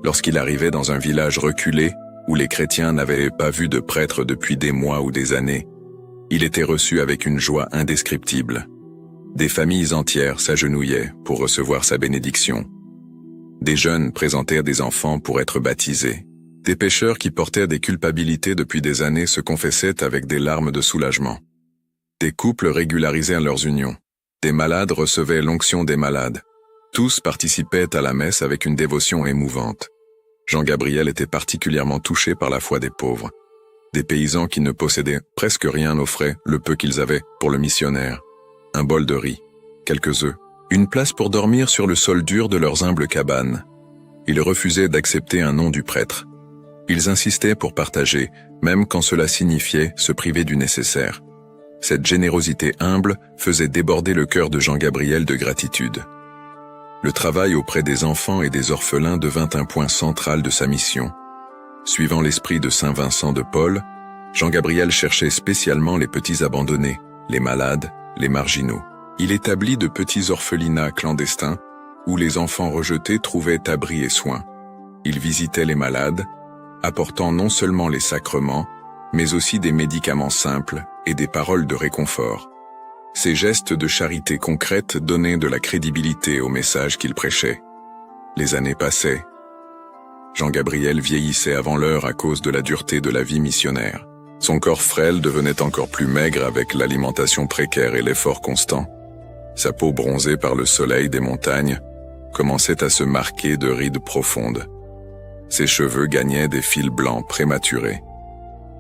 [SPEAKER 1] Lorsqu'il arrivait dans un village reculé, où les chrétiens n'avaient pas vu de prêtre depuis des mois ou des années, il était reçu avec une joie indescriptible. Des familles entières s'agenouillaient pour recevoir sa bénédiction. Des jeunes présentèrent des enfants pour être baptisés. Des pécheurs qui portaient des culpabilités depuis des années se confessaient avec des larmes de soulagement. Des couples régularisèrent leurs unions. Des malades recevaient l'onction des malades. Tous participaient à la messe avec une dévotion émouvante. Jean-Gabriel était particulièrement touché par la foi des pauvres. Des paysans qui ne possédaient presque rien offraient le peu qu'ils avaient pour le missionnaire. Un bol de riz, quelques œufs, une place pour dormir sur le sol dur de leurs humbles cabanes. Ils refusaient d'accepter un nom du prêtre. Ils insistaient pour partager, même quand cela signifiait se priver du nécessaire. Cette générosité humble faisait déborder le cœur de Jean-Gabriel de gratitude. Le travail auprès des enfants et des orphelins devint un point central de sa mission. Suivant l'esprit de Saint Vincent de Paul, Jean-Gabriel cherchait spécialement les petits abandonnés, les malades, les marginaux. Il établit de petits orphelinats clandestins où les enfants rejetés trouvaient abri et soins. Il visitait les malades, apportant non seulement les sacrements, mais aussi des médicaments simples et des paroles de réconfort. Ces gestes de charité concrète donnaient de la crédibilité au message qu'il prêchait. Les années passaient. Jean-Gabriel vieillissait avant l'heure à cause de la dureté de la vie missionnaire. Son corps frêle devenait encore plus maigre avec l'alimentation précaire et l'effort constant. Sa peau bronzée par le soleil des montagnes commençait à se marquer de rides profondes. Ses cheveux gagnaient des fils blancs prématurés.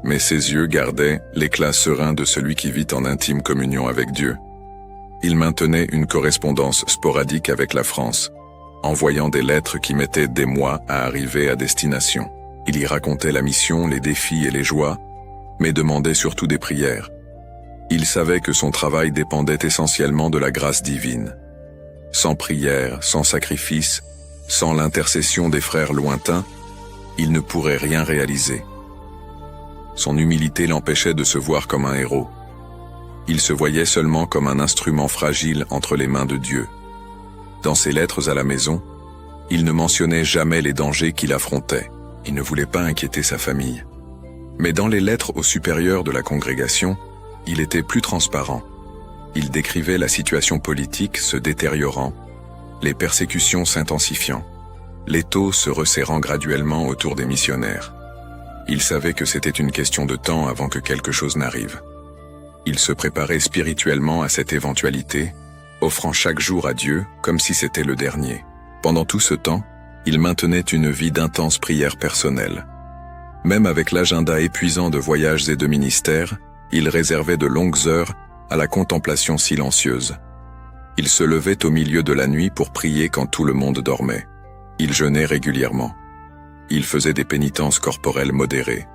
[SPEAKER 1] Mais ses yeux gardaient l'éclat serein de celui qui vit en intime communion avec Dieu. Il maintenait une correspondance sporadique avec la France, envoyant des lettres qui mettaient des mois à arriver à destination. Il y racontait la mission, les défis et les joies, mais demandait surtout des prières. Il savait que son travail dépendait essentiellement de la grâce divine. Sans prière, sans sacrifice, sans l'intercession des frères lointains, il ne pourrait rien réaliser. Son humilité l'empêchait de se voir comme un héros. Il se voyait seulement comme un instrument fragile entre les mains de Dieu. Dans ses lettres à la maison, il ne mentionnait jamais les dangers qu'il affrontait. Il ne voulait pas inquiéter sa famille. Mais dans les lettres aux supérieurs de la congrégation, il était plus transparent. Il décrivait la situation politique se détériorant, les persécutions s'intensifiant, l'étau se resserrant graduellement autour des missionnaires. Il savait que c'était une question de temps avant que quelque chose n'arrive. Il se préparait spirituellement à cette éventualité, offrant chaque jour à Dieu comme si c'était le dernier. Pendant tout ce temps, il maintenait une vie d'intense prière personnelle. Même avec l'agenda épuisant de voyages et de ministères, il réservait de longues heures à la contemplation silencieuse. Il se levait au milieu de la nuit pour prier quand tout le monde dormait. Il jeûnait régulièrement. Il faisait des pénitences corporelles modérées.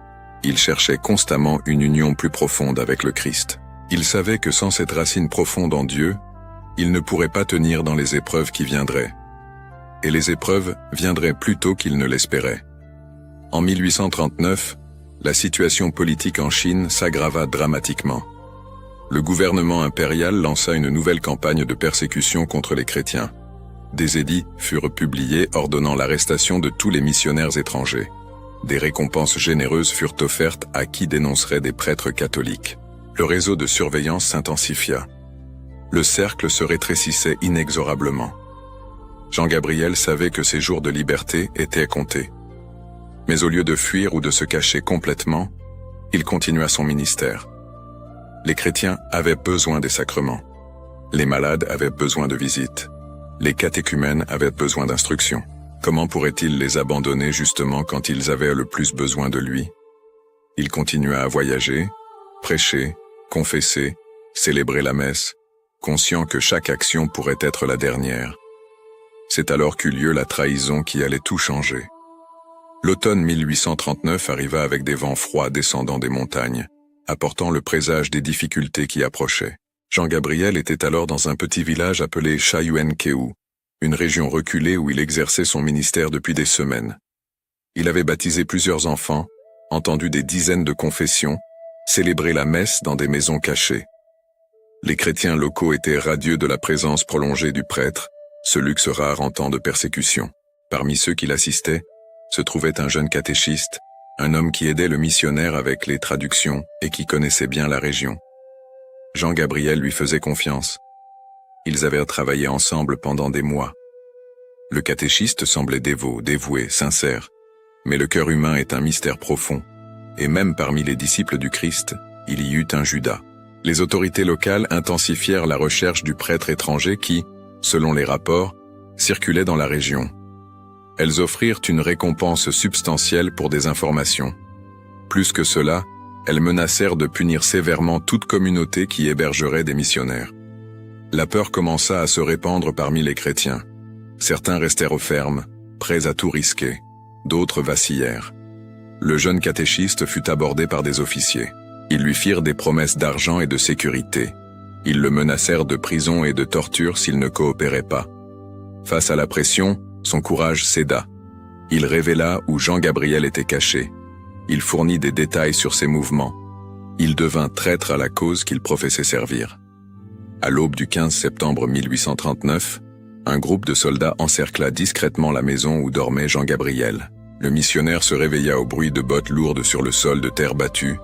[SPEAKER 1] Il cherchait constamment une union plus profonde avec le Christ. Il savait que sans cette racine profonde en Dieu, il ne pourrait pas tenir dans les épreuves qui viendraient. et les épreuves viendraient plus tôt qu'il ne l'espérait. En 1839, la situation politique en Chine s'aggrava dramatiquement. Le gouvernement impérial lança une nouvelle campagne de persécution contre les chrétiens. Des édits furent publiés ordonnant l'arrestation de tous les missionnaires étrangers. Des récompenses généreuses furent offertes à qui dénoncerait des prêtres catholiques. Le réseau de surveillance s'intensifia. Le cercle se rétrécissait inexorablement. Jean-Gabriel savait que ses jours de liberté étaient comptés. Mais au lieu de fuir ou de se cacher complètement, il continua son ministère. Les chrétiens avaient besoin des sacrements. Les malades avaient besoin de visites. Les catéchumènes avaient besoin d'instruction. Comment pourrait-il les abandonner justement quand ils avaient le plus besoin de lui? Il continua à voyager, prêcher, confesser, célébrer la messe, conscient que chaque action pourrait être la dernière. C'est alors qu'eut lieu la trahison qui allait tout changer. L'automne 1839 arriva avec des vents froids descendant des montagnes, apportant le présage des difficultés qui approchaient. Jean-Gabriel était alors dans un petit village appelé Chayuenkeu, une région reculée où il exerçait son ministère depuis des semaines. Il avait baptisé plusieurs enfants, entendu des dizaines de confessions, célébré la messe dans des maisons cachées. Les chrétiens locaux étaient radieux de la présence prolongée du prêtre, ce luxe rare en temps de persécution. Parmi ceux qui l'assistaient, se trouvait un jeune catéchiste, un homme qui aidait le missionnaire avec les traductions et qui connaissait bien la région. Jean-Gabriel lui faisait confiance. Ils avaient travaillé ensemble pendant des mois. Le catéchiste semblait dévoué, sincère, mais le cœur humain est un mystère profond, et même parmi les disciples du Christ, il y eut un Judas. Les autorités locales intensifièrent la recherche du prêtre étranger qui, selon les rapports, circulait dans la région. Elles offrirent une récompense substantielle pour des informations. Plus que cela, elles menacèrent de punir sévèrement toute communauté qui hébergerait des missionnaires. La peur commença à se répandre parmi les chrétiens. Certains restèrent fermes, prêts à tout risquer. D'autres vacillèrent. Le jeune catéchiste fut abordé par des officiers. Ils lui firent des promesses d'argent et de sécurité. Ils le menacèrent de prison et de torture s'il ne coopérait pas. Face à la pression, son courage céda. Il révéla où Jean-Gabriel était caché. Il fournit des détails sur ses mouvements. Il devint traître à la cause qu'il professait servir. À l'aube du 15 septembre 1839, un groupe de soldats encercla discrètement la maison où dormait Jean-Gabriel. Le missionnaire se réveilla au bruit de bottes lourdes sur le sol de terre battue,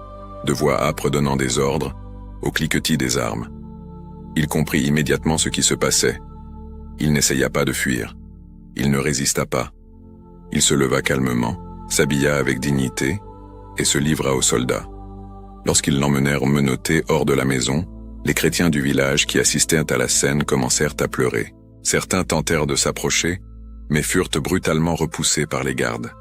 [SPEAKER 1] de voix âpres donnant des ordres, au cliquetis des armes. Il comprit immédiatement ce qui se passait. Il n'essaya pas de fuir. Il ne résista pas. Il se leva calmement, s'habilla avec dignité et se livra aux soldats. Lorsqu'ils l'emmenèrent menotté hors de la maison, les chrétiens du village qui assistaient à la scène commencèrent à pleurer. Certains tentèrent de s'approcher, mais furent brutalement repoussés par les gardes.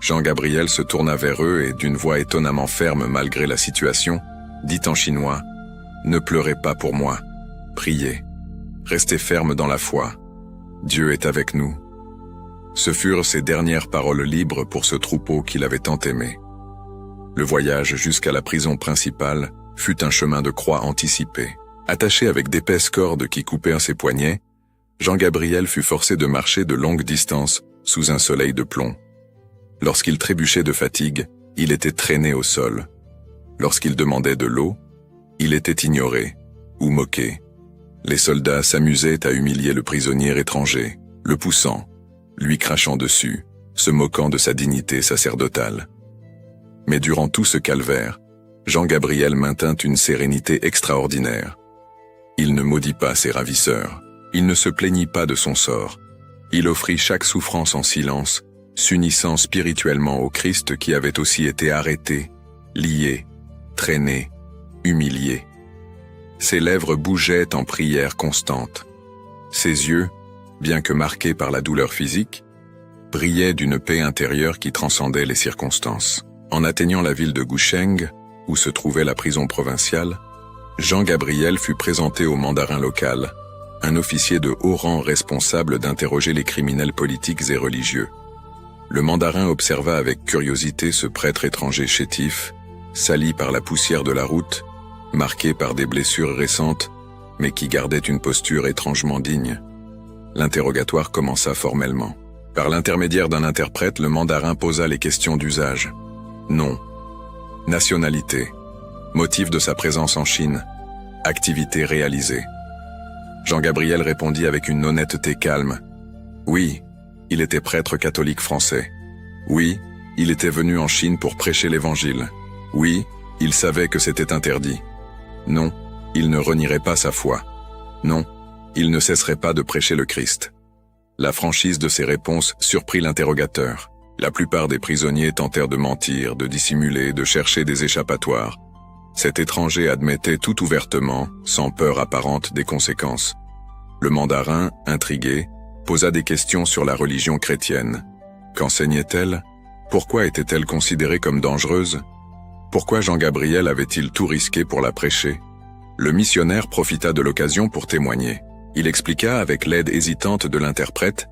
[SPEAKER 1] Jean-Gabriel se tourna vers eux et d'une voix étonnamment ferme malgré la situation, dit en chinois « Ne pleurez pas pour moi, priez, restez fermes dans la foi, Dieu est avec nous. » Ce furent ses dernières paroles libres pour ce troupeau qu'il avait tant aimé. Le voyage jusqu'à la prison principale fut un chemin de croix anticipé. Attaché avec d'épaisses cordes qui coupèrent ses poignets, Jean-Gabriel fut forcé de marcher de longues distances sous un soleil de plomb. Lorsqu'il trébuchait de fatigue, il était traîné au sol. Lorsqu'il demandait de l'eau, il était ignoré ou moqué. Les soldats s'amusaient à humilier le prisonnier étranger, le poussant, lui crachant dessus, se moquant de sa dignité sacerdotale. Mais durant tout ce calvaire, Jean-Gabriel maintint une sérénité extraordinaire. Il ne maudit pas ses ravisseurs, il ne se plaignit pas de son sort. Il offrit chaque souffrance en silence, s'unissant spirituellement au Christ qui avait aussi été arrêté, lié, traîné, humilié. Ses lèvres bougeaient en prière constante. Ses yeux, bien que marqués par la douleur physique, brillaient d'une paix intérieure qui transcendait les circonstances. En atteignant la ville de Gusheng, où se trouvait la prison provinciale, Jean-Gabriel fut présenté au mandarin local, un officier de haut rang responsable d'interroger les criminels politiques et religieux. Le mandarin observa avec curiosité ce prêtre étranger chétif, sali par la poussière de la route, marqué par des blessures récentes, mais qui gardait une posture étrangement digne. L'interrogatoire commença formellement. Par l'intermédiaire d'un interprète, le mandarin posa les questions d'usage. Nom, nationalité, motif de sa présence en Chine, activité réalisée. Jean-Gabriel répondit avec une honnêteté calme. Oui, il était prêtre catholique français. Oui, il était venu en Chine pour prêcher l'Évangile. Oui, il savait que c'était interdit. Non, il ne renierait pas sa foi. Non, il ne cesserait pas de prêcher le Christ. La franchise de ces réponses surprit l'interrogateur. La plupart des prisonniers tentèrent de mentir, de dissimuler, de chercher des échappatoires. Cet étranger admettait tout ouvertement, sans peur apparente des conséquences. Le mandarin, intrigué, posa des questions sur la religion chrétienne. Qu'enseignait-elle? Pourquoi était-elle considérée comme dangereuse? Pourquoi Jean-Gabriel avait-il tout risqué pour la prêcher? Le missionnaire profita de l'occasion pour témoigner. Il expliqua, avec l'aide hésitante de l'interprète,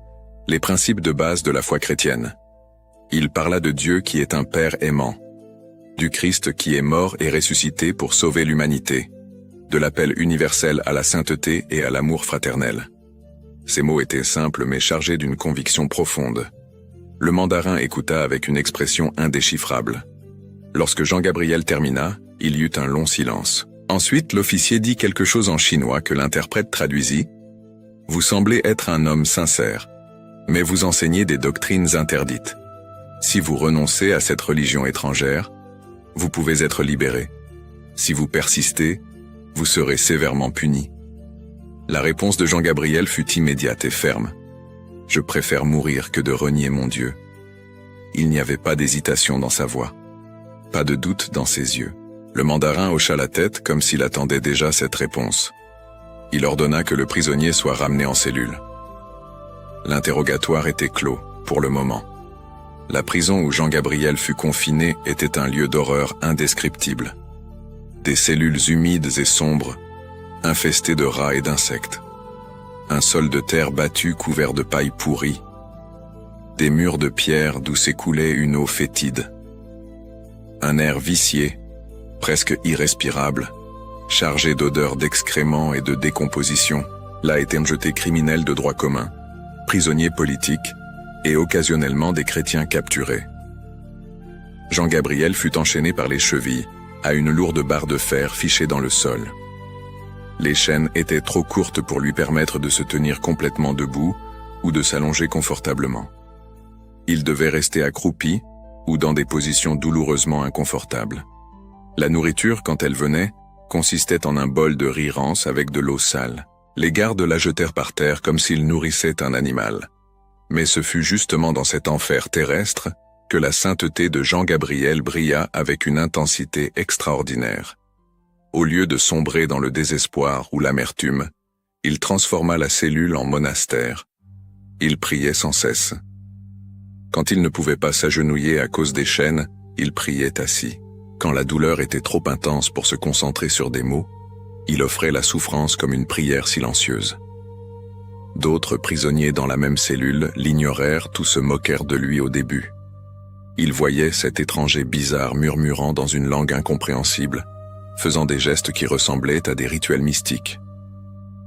[SPEAKER 1] les principes de base de la foi chrétienne. Il parla de Dieu qui est un Père aimant, du Christ qui est mort et ressuscité pour sauver l'humanité, de l'appel universel à la sainteté et à l'amour fraternel. Ces mots étaient simples mais chargés d'une conviction profonde. Le mandarin écouta avec une expression indéchiffrable. Lorsque Jean-Gabriel termina, il y eut un long silence. Ensuite, l'officier dit quelque chose en chinois que l'interprète traduisit. « Vous semblez être un homme sincère, mais vous enseignez des doctrines interdites. Si vous renoncez à cette religion étrangère, vous pouvez être libéré. Si vous persistez, vous serez sévèrement puni. » La réponse de Jean-Gabriel fut immédiate et ferme. « Je préfère mourir que de renier mon Dieu. » Il n'y avait pas d'hésitation dans sa voix, pas de doute dans ses yeux. Le mandarin hocha la tête comme s'il attendait déjà cette réponse. Il ordonna que le prisonnier soit ramené en cellule. L'interrogatoire était clos, pour le moment. La prison où Jean-Gabriel fut confiné était un lieu d'horreur indescriptible. Des cellules humides et sombres, infestées de rats et d'insectes. Un sol de terre battu couvert de paille pourrie. Des murs de pierre d'où s'écoulait une eau fétide. Un air vicié, presque irrespirable, chargé d'odeurs d'excréments et de décomposition. Là étaient jetés criminels de droit commun, prisonniers politiques et occasionnellement des chrétiens capturés. Jean-Gabriel fut enchaîné par les chevilles à une lourde barre de fer fichée dans le sol. Les chaînes étaient trop courtes pour lui permettre de se tenir complètement debout ou de s'allonger confortablement. Il devait rester accroupi ou dans des positions douloureusement inconfortables. La nourriture, quand elle venait, consistait en un bol de riz rance avec de l'eau sale. Les gardes la jetèrent par terre comme s'ils nourrissaient un animal. Mais ce fut justement dans cet enfer terrestre que la sainteté de Jean-Gabriel brilla avec une intensité extraordinaire. Au lieu de sombrer dans le désespoir ou l'amertume, il transforma la cellule en monastère. Il priait sans cesse. Quand il ne pouvait pas s'agenouiller à cause des chaînes, il priait assis. Quand la douleur était trop intense pour se concentrer sur des mots, il offrait la souffrance comme une prière silencieuse. D'autres prisonniers dans la même cellule l'ignorèrent ou se moquèrent de lui au début. Ils voyaient cet étranger bizarre murmurant dans une langue incompréhensible, faisant des gestes qui ressemblaient à des rituels mystiques.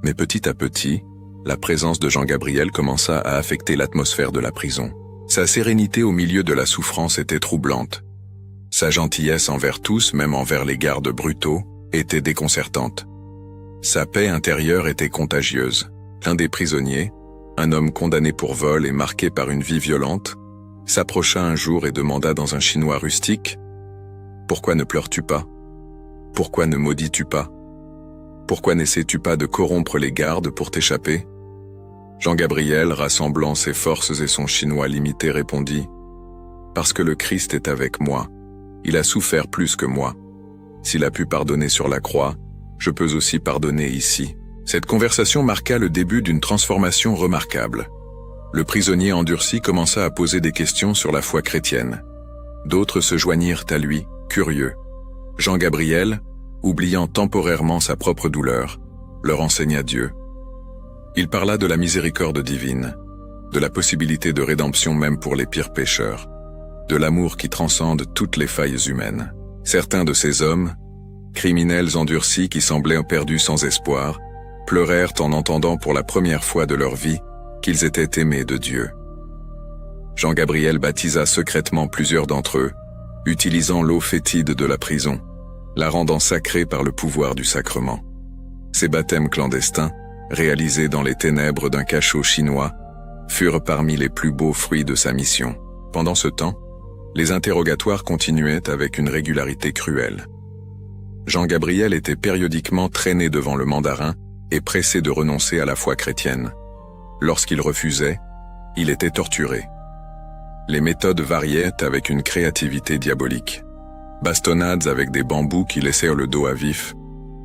[SPEAKER 1] Mais petit à petit, la présence de Jean-Gabriel commença à affecter l'atmosphère de la prison. Sa sérénité au milieu de la souffrance était troublante. Sa gentillesse envers tous, même envers les gardes brutaux, était déconcertante. Sa paix intérieure était contagieuse. L'un des prisonniers, un homme condamné pour vol et marqué par une vie violente, s'approcha un jour et demanda dans un chinois rustique « Pourquoi ne pleures-tu pas? Pourquoi ne maudis-tu pas? Pourquoi n'essaies-tu pas de corrompre les gardes pour t'échapper ?» Jean-Gabriel, rassemblant ses forces et son chinois limité, répondit « Parce que le Christ est avec moi. Il a souffert plus que moi. S'il a pu pardonner sur la croix, je peux aussi pardonner ici. » Cette conversation marqua le début d'une transformation remarquable. Le prisonnier endurci commença à poser des questions sur la foi chrétienne. D'autres se joignirent à lui, curieux. Jean-Gabriel, oubliant temporairement sa propre douleur, leur enseigna Dieu. Il parla de la miséricorde divine, de la possibilité de rédemption même pour les pires pécheurs, de l'amour qui transcende toutes les failles humaines. Certains de ces hommes, criminels endurcis qui semblaient perdus sans espoir, pleurèrent en entendant pour la première fois de leur vie qu'ils étaient aimés de Dieu. Jean-Gabriel baptisa secrètement plusieurs d'entre eux, utilisant l'eau fétide de la prison, la rendant sacrée par le pouvoir du sacrement. Ces baptêmes clandestins, réalisés dans les ténèbres d'un cachot chinois, furent parmi les plus beaux fruits de sa mission. Pendant ce temps, les interrogatoires continuaient avec une régularité cruelle. Jean-Gabriel était périodiquement traîné devant le mandarin et pressé de renoncer à la foi chrétienne. Lorsqu'il refusait, il était torturé. Les méthodes variaient avec une créativité diabolique. Bastonnades avec des bambous qui laissèrent le dos à vif,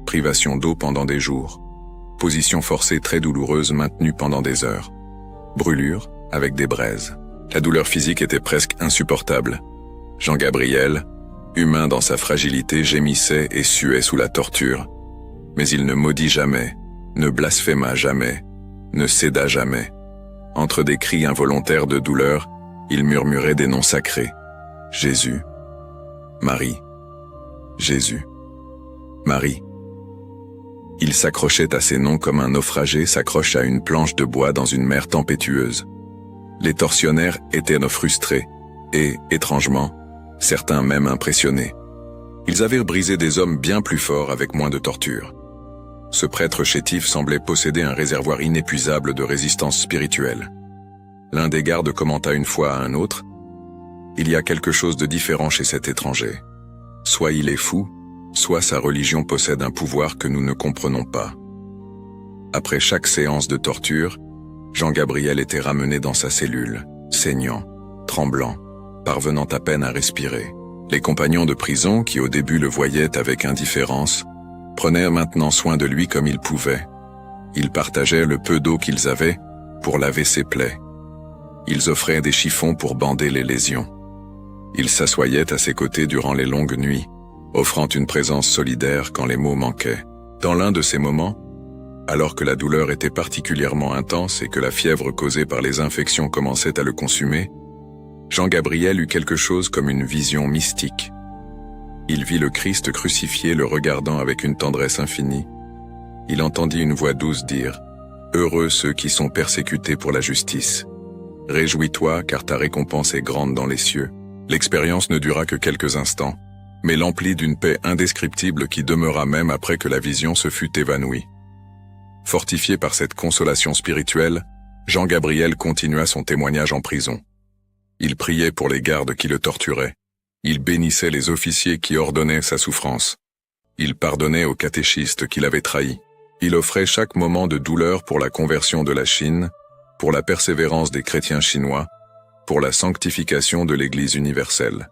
[SPEAKER 1] privation d'eau pendant des jours, position forcée très douloureuse maintenue pendant des heures, brûlures avec des braises. La douleur physique était presque insupportable. Jean-Gabriel, humain dans sa fragilité, gémissait et suait sous la torture. Mais il ne maudit jamais, ne blasphéma jamais, ne céda jamais. Entre des cris involontaires de douleur, il murmurait des noms sacrés. Jésus, Marie, Jésus, Marie. Il s'accrochait à ces noms comme un naufragé s'accroche à une planche de bois dans une mer tempétueuse. Les tortionnaires étaient frustrés et, étrangement, certains même impressionnés. Ils avaient brisé des hommes bien plus forts avec moins de torture. Ce prêtre chétif semblait posséder un réservoir inépuisable de résistance spirituelle. L'un des gardes commenta une fois à un autre, « Il y a quelque chose de différent chez cet étranger. Soit il est fou, soit sa religion possède un pouvoir que nous ne comprenons pas. » Après chaque séance de torture, Jean-Gabriel était ramené dans sa cellule, saignant, tremblant, parvenant à peine à respirer. Les compagnons de prison, qui au début le voyaient avec indifférence, prenaient maintenant soin de lui comme ils pouvaient. Ils partageaient le peu d'eau qu'ils avaient pour laver ses plaies. Ils offraient des chiffons pour bander les lésions. Ils s'assoyaient à ses côtés durant les longues nuits, offrant une présence solidaire quand les mots manquaient. Dans l'un de ces moments, alors que la douleur était particulièrement intense et que la fièvre causée par les infections commençait à le consumer, Jean-Gabriel eut quelque chose comme une vision mystique. Il vit le Christ crucifié le regardant avec une tendresse infinie. Il entendit une voix douce dire « Heureux ceux qui sont persécutés pour la justice. Réjouis-toi car ta récompense est grande dans les cieux. » L'expérience ne dura que quelques instants, mais l'emplit d'une paix indescriptible qui demeura même après que la vision se fût évanouie. Fortifié par cette consolation spirituelle, Jean-Gabriel continua son témoignage en prison. Il priait pour les gardes qui le torturaient. Il bénissait les officiers qui ordonnaient sa souffrance. Il pardonnait aux catéchistes qui l'avaient trahi. Il offrait chaque moment de douleur pour la conversion de la Chine, pour la persévérance des chrétiens chinois, pour la sanctification de l'Église universelle.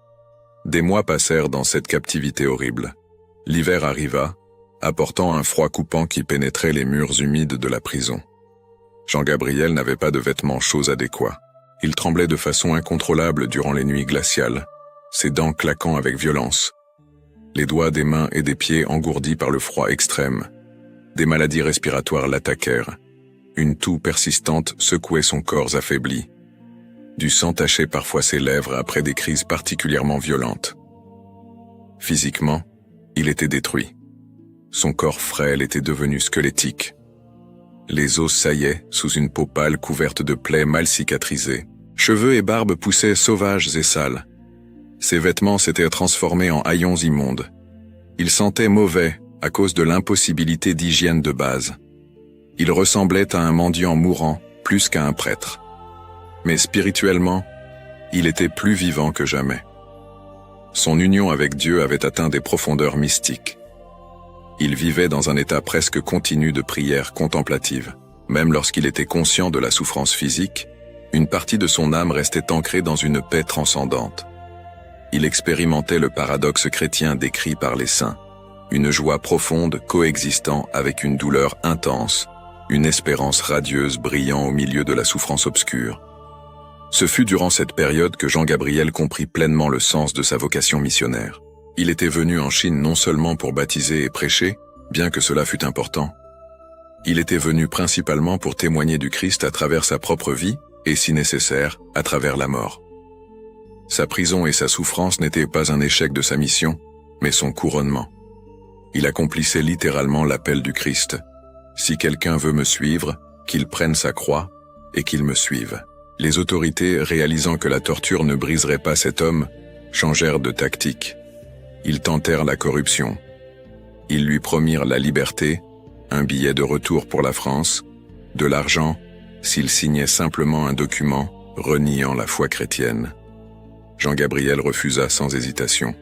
[SPEAKER 1] Des mois passèrent dans cette captivité horrible. L'hiver arriva, apportant un froid coupant qui pénétrait les murs humides de la prison. Jean-Gabriel n'avait pas de vêtements chauds adéquats. Il tremblait de façon incontrôlable durant les nuits glaciales, ses dents claquant avec violence. Les doigts des mains et des pieds engourdis par le froid extrême. Des maladies respiratoires l'attaquèrent. Une toux persistante secouait son corps affaibli. Du sang tachait parfois ses lèvres après des crises particulièrement violentes. Physiquement, il était détruit. Son corps frêle était devenu squelettique. Les os saillaient sous une peau pâle couverte de plaies mal cicatrisées. Cheveux et barbe poussaient sauvages et sales. Ses vêtements s'étaient transformés en haillons immondes. Il sentait mauvais à cause de l'impossibilité d'hygiène de base. Il ressemblait à un mendiant mourant plus qu'à un prêtre. Mais spirituellement, il était plus vivant que jamais. Son union avec Dieu avait atteint des profondeurs mystiques. Il vivait dans un état presque continu de prière contemplative. Même lorsqu'il était conscient de la souffrance physique, une partie de son âme restait ancrée dans une paix transcendante. Il expérimentait le paradoxe chrétien décrit par les saints, une joie profonde coexistant avec une douleur intense, une espérance radieuse brillant au milieu de la souffrance obscure. Ce fut durant cette période que Jean-Gabriel comprit pleinement le sens de sa vocation missionnaire. Il était venu en Chine non seulement pour baptiser et prêcher, bien que cela fût important. Il était venu principalement pour témoigner du Christ à travers sa propre vie et, si nécessaire, à travers la mort. Sa prison et sa souffrance n'étaient pas un échec de sa mission, mais son couronnement. Il accomplissait littéralement l'appel du Christ. « Si quelqu'un veut me suivre, qu'il prenne sa croix et qu'il me suive. Les autorités, réalisant que la torture ne briserait pas cet homme, changèrent de tactique. Ils tentèrent la corruption. Ils lui promirent la liberté, un billet de retour pour la France, de l'argent, s'il signait simplement un document reniant la foi chrétienne. Jean-Gabriel refusa sans hésitation.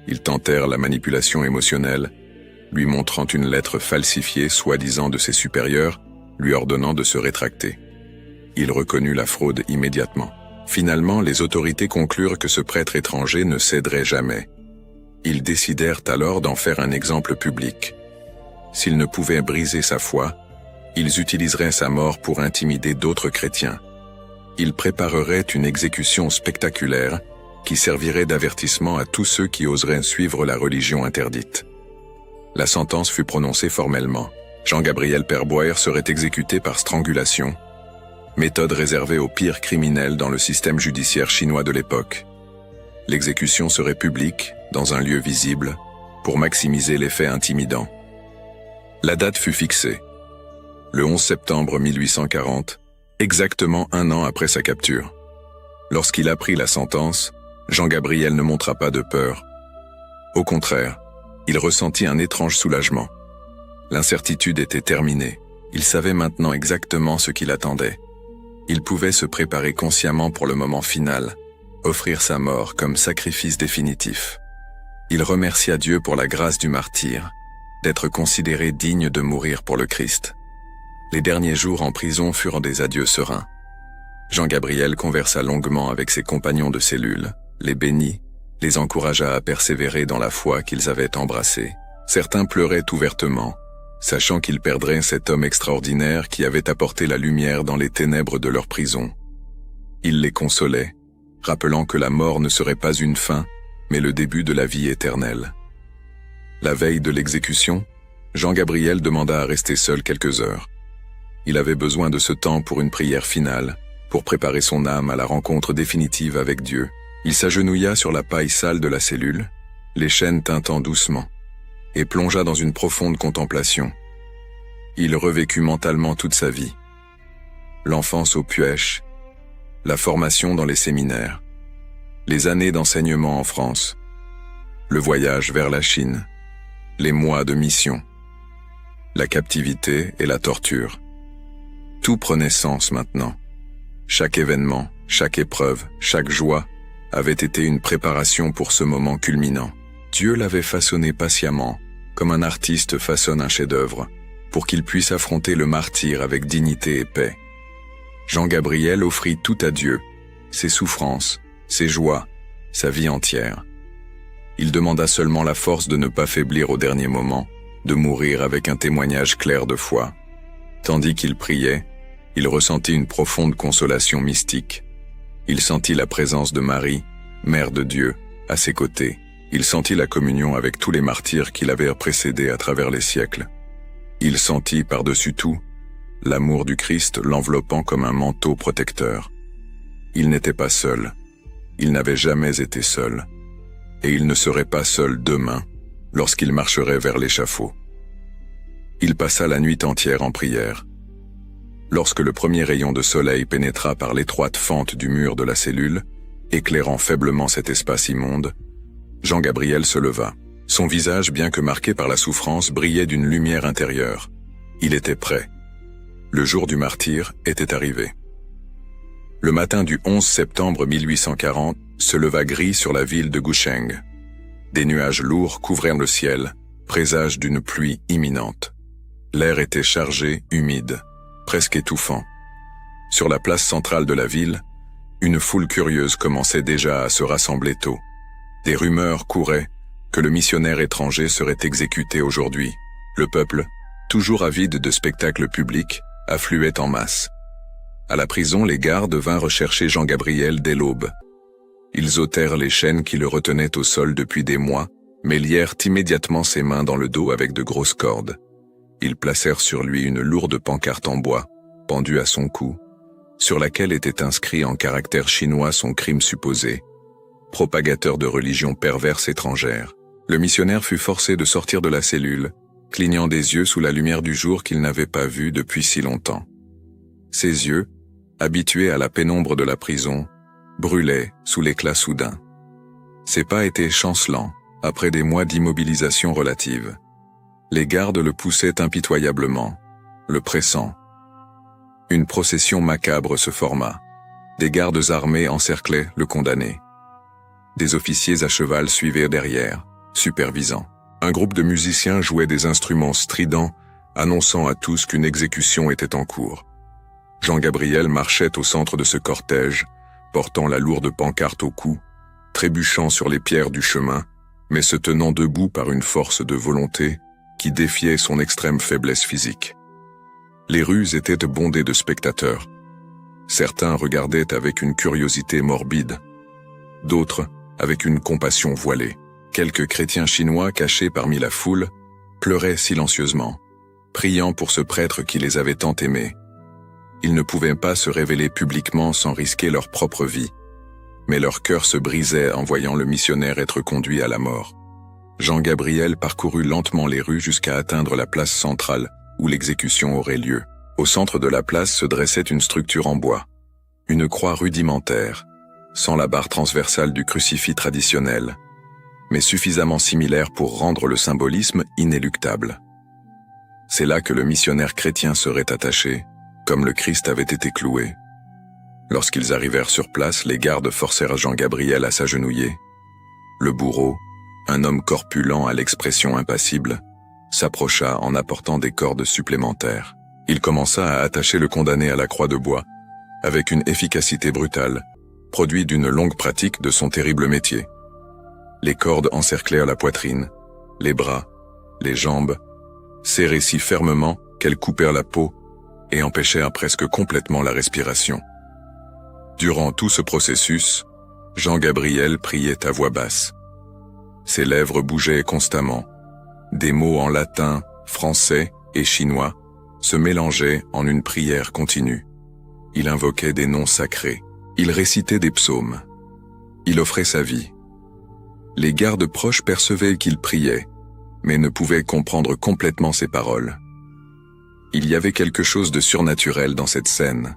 [SPEAKER 1] Ils tentèrent la manipulation émotionnelle, lui montrant une lettre falsifiée soi-disant de ses supérieurs, lui ordonnant de se rétracter. Il reconnut la fraude immédiatement. Finalement, les autorités conclurent que ce prêtre étranger ne céderait jamais. Ils décidèrent alors d'en faire un exemple public. S'ils ne pouvaient briser sa foi, ils utiliseraient sa mort pour intimider d'autres chrétiens. Ils prépareraient une exécution spectaculaire qui servirait d'avertissement à tous ceux qui oseraient suivre la religion interdite. La sentence fut prononcée formellement. Jean-Gabriel Perboire serait exécuté par strangulation, méthode réservée aux pires criminels dans le système judiciaire chinois de l'époque. L'exécution serait publique, dans un lieu visible, pour maximiser l'effet intimidant. La date fut fixée. Le 11 septembre 1840, exactement un an après sa capture. Lorsqu'il apprit la sentence, Jean-Gabriel ne montra pas de peur. Au contraire, il ressentit un étrange soulagement. L'incertitude était terminée. Il savait maintenant exactement ce qu'il attendait. Il pouvait se préparer consciemment pour le moment final, offrir sa mort comme sacrifice définitif. Il remercia Dieu pour la grâce du martyr, d'être considéré digne de mourir pour le Christ. Les derniers jours en prison furent des adieux sereins. Jean-Gabriel conversa longuement avec ses compagnons de cellule, les bénit, les encouragea à persévérer dans la foi qu'ils avaient embrassée. Certains pleuraient ouvertement, sachant qu'ils perdraient cet homme extraordinaire qui avait apporté la lumière dans les ténèbres de leur prison. Il les consolait, rappelant que la mort ne serait pas une fin, mais le début de la vie éternelle. La veille de l'exécution, Jean-Gabriel demanda à rester seul quelques heures. Il avait besoin de ce temps pour une prière finale, pour préparer son âme à la rencontre définitive avec Dieu. Il s'agenouilla sur la paille sale de la cellule, les chaînes tintant doucement, et plongea dans une profonde contemplation. Il revécut mentalement toute sa vie. L'enfance au Puech, la formation dans les séminaires, les années d'enseignement en France, le voyage vers la Chine, les mois de mission, la captivité et la torture. Tout prenait sens maintenant. Chaque événement, chaque épreuve, chaque joie avait été une préparation pour ce moment culminant. Dieu l'avait façonné patiemment, comme un artiste façonne un chef-d'œuvre, pour qu'il puisse affronter le martyre avec dignité et paix. Jean-Gabriel offrit tout à Dieu, ses souffrances, ses joies, sa vie entière. Il demanda seulement la force de ne pas faiblir au dernier moment, de mourir avec un témoignage clair de foi. Tandis qu'il priait, il ressentit une profonde consolation mystique. Il sentit la présence de Marie, Mère de Dieu, à ses côtés. Il sentit la communion avec tous les martyrs qui l'avaient précédé à travers les siècles. Il sentit par-dessus tout l'amour du Christ l'enveloppant comme un manteau protecteur. Il n'était pas seul. Il n'avait jamais été seul. Et il ne serait pas seul demain, lorsqu'il marcherait vers l'échafaud. Il passa la nuit entière en prière. Lorsque le premier rayon de soleil pénétra par l'étroite fente du mur de la cellule, éclairant faiblement cet espace immonde, Jean-Gabriel se leva. Son visage, bien que marqué par la souffrance, brillait d'une lumière intérieure. Il était prêt. Le jour du martyre était arrivé. Le matin du 11 septembre 1840 se leva gris sur la ville de Gusheng. Des nuages lourds couvrirent le ciel, présage d'une pluie imminente. L'air était chargé, humide, presque étouffant. Sur la place centrale de la ville, une foule curieuse commençait déjà à se rassembler tôt. Des rumeurs couraient que le missionnaire étranger serait exécuté aujourd'hui. Le peuple, toujours avide de spectacles publics, affluait en masse. À la prison, les gardes vinrent rechercher Jean-Gabriel dès l'aube. Ils ôtèrent les chaînes qui le retenaient au sol depuis des mois, mais lièrent immédiatement ses mains dans le dos avec de grosses cordes. Ils placèrent sur lui une lourde pancarte en bois, pendue à son cou, sur laquelle était inscrit en caractères chinois son crime supposé, propagateur de religions perverses étrangères. Le missionnaire fut forcé de sortir de la cellule, clignant des yeux sous la lumière du jour qu'il n'avait pas vue depuis si longtemps. Ses yeux, habitué à la pénombre de la prison, brûlait sous l'éclat soudain. Ses pas étaient chancelants, après des mois d'immobilisation relative. Les gardes le poussaient impitoyablement, le pressant. Une procession macabre se forma. Des gardes armés encerclaient le condamné. Des officiers à cheval suivaient derrière, supervisant. Un groupe de musiciens jouait des instruments stridents, annonçant à tous qu'une exécution était en cours. Jean-Gabriel marchait au centre de ce cortège, portant la lourde pancarte au cou, trébuchant sur les pierres du chemin, mais se tenant debout par une force de volonté qui défiait son extrême faiblesse physique. Les rues étaient bondées de spectateurs. Certains regardaient avec une curiosité morbide, d'autres avec une compassion voilée. Quelques chrétiens chinois cachés parmi la foule pleuraient silencieusement, priant pour ce prêtre qui les avait tant aimés. Ils ne pouvaient pas se révéler publiquement sans risquer leur propre vie, mais leur cœur se brisait en voyant le missionnaire être conduit à la mort. Jean-Gabriel parcourut lentement les rues jusqu'à atteindre la place centrale où l'exécution aurait lieu. Au centre de la place se dressait une structure en bois, une croix rudimentaire, sans la barre transversale du crucifix traditionnel, mais suffisamment similaire pour rendre le symbolisme inéluctable. C'est là que le missionnaire chrétien serait attaché, comme le Christ avait été cloué. Lorsqu'ils arrivèrent sur place, les gardes forcèrent Jean-Gabriel à s'agenouiller. Le bourreau, un homme corpulent à l'expression impassible, s'approcha en apportant des cordes supplémentaires. Il commença à attacher le condamné à la croix de bois, avec une efficacité brutale, produit d'une longue pratique de son terrible métier. Les cordes encerclèrent la poitrine, les bras, les jambes, serrées si fermement qu'elles coupèrent la peau et empêchèrent presque complètement la respiration. Durant tout ce processus, Jean-Gabriel priait à voix basse. Ses lèvres bougeaient constamment. Des mots en latin, français et chinois se mélangeaient en une prière continue. Il invoquait des noms sacrés. Il récitait des psaumes. Il offrait sa vie. Les gardes proches percevaient qu'il priait, mais ne pouvaient comprendre complètement ses paroles. Il y avait quelque chose de surnaturel dans cette scène.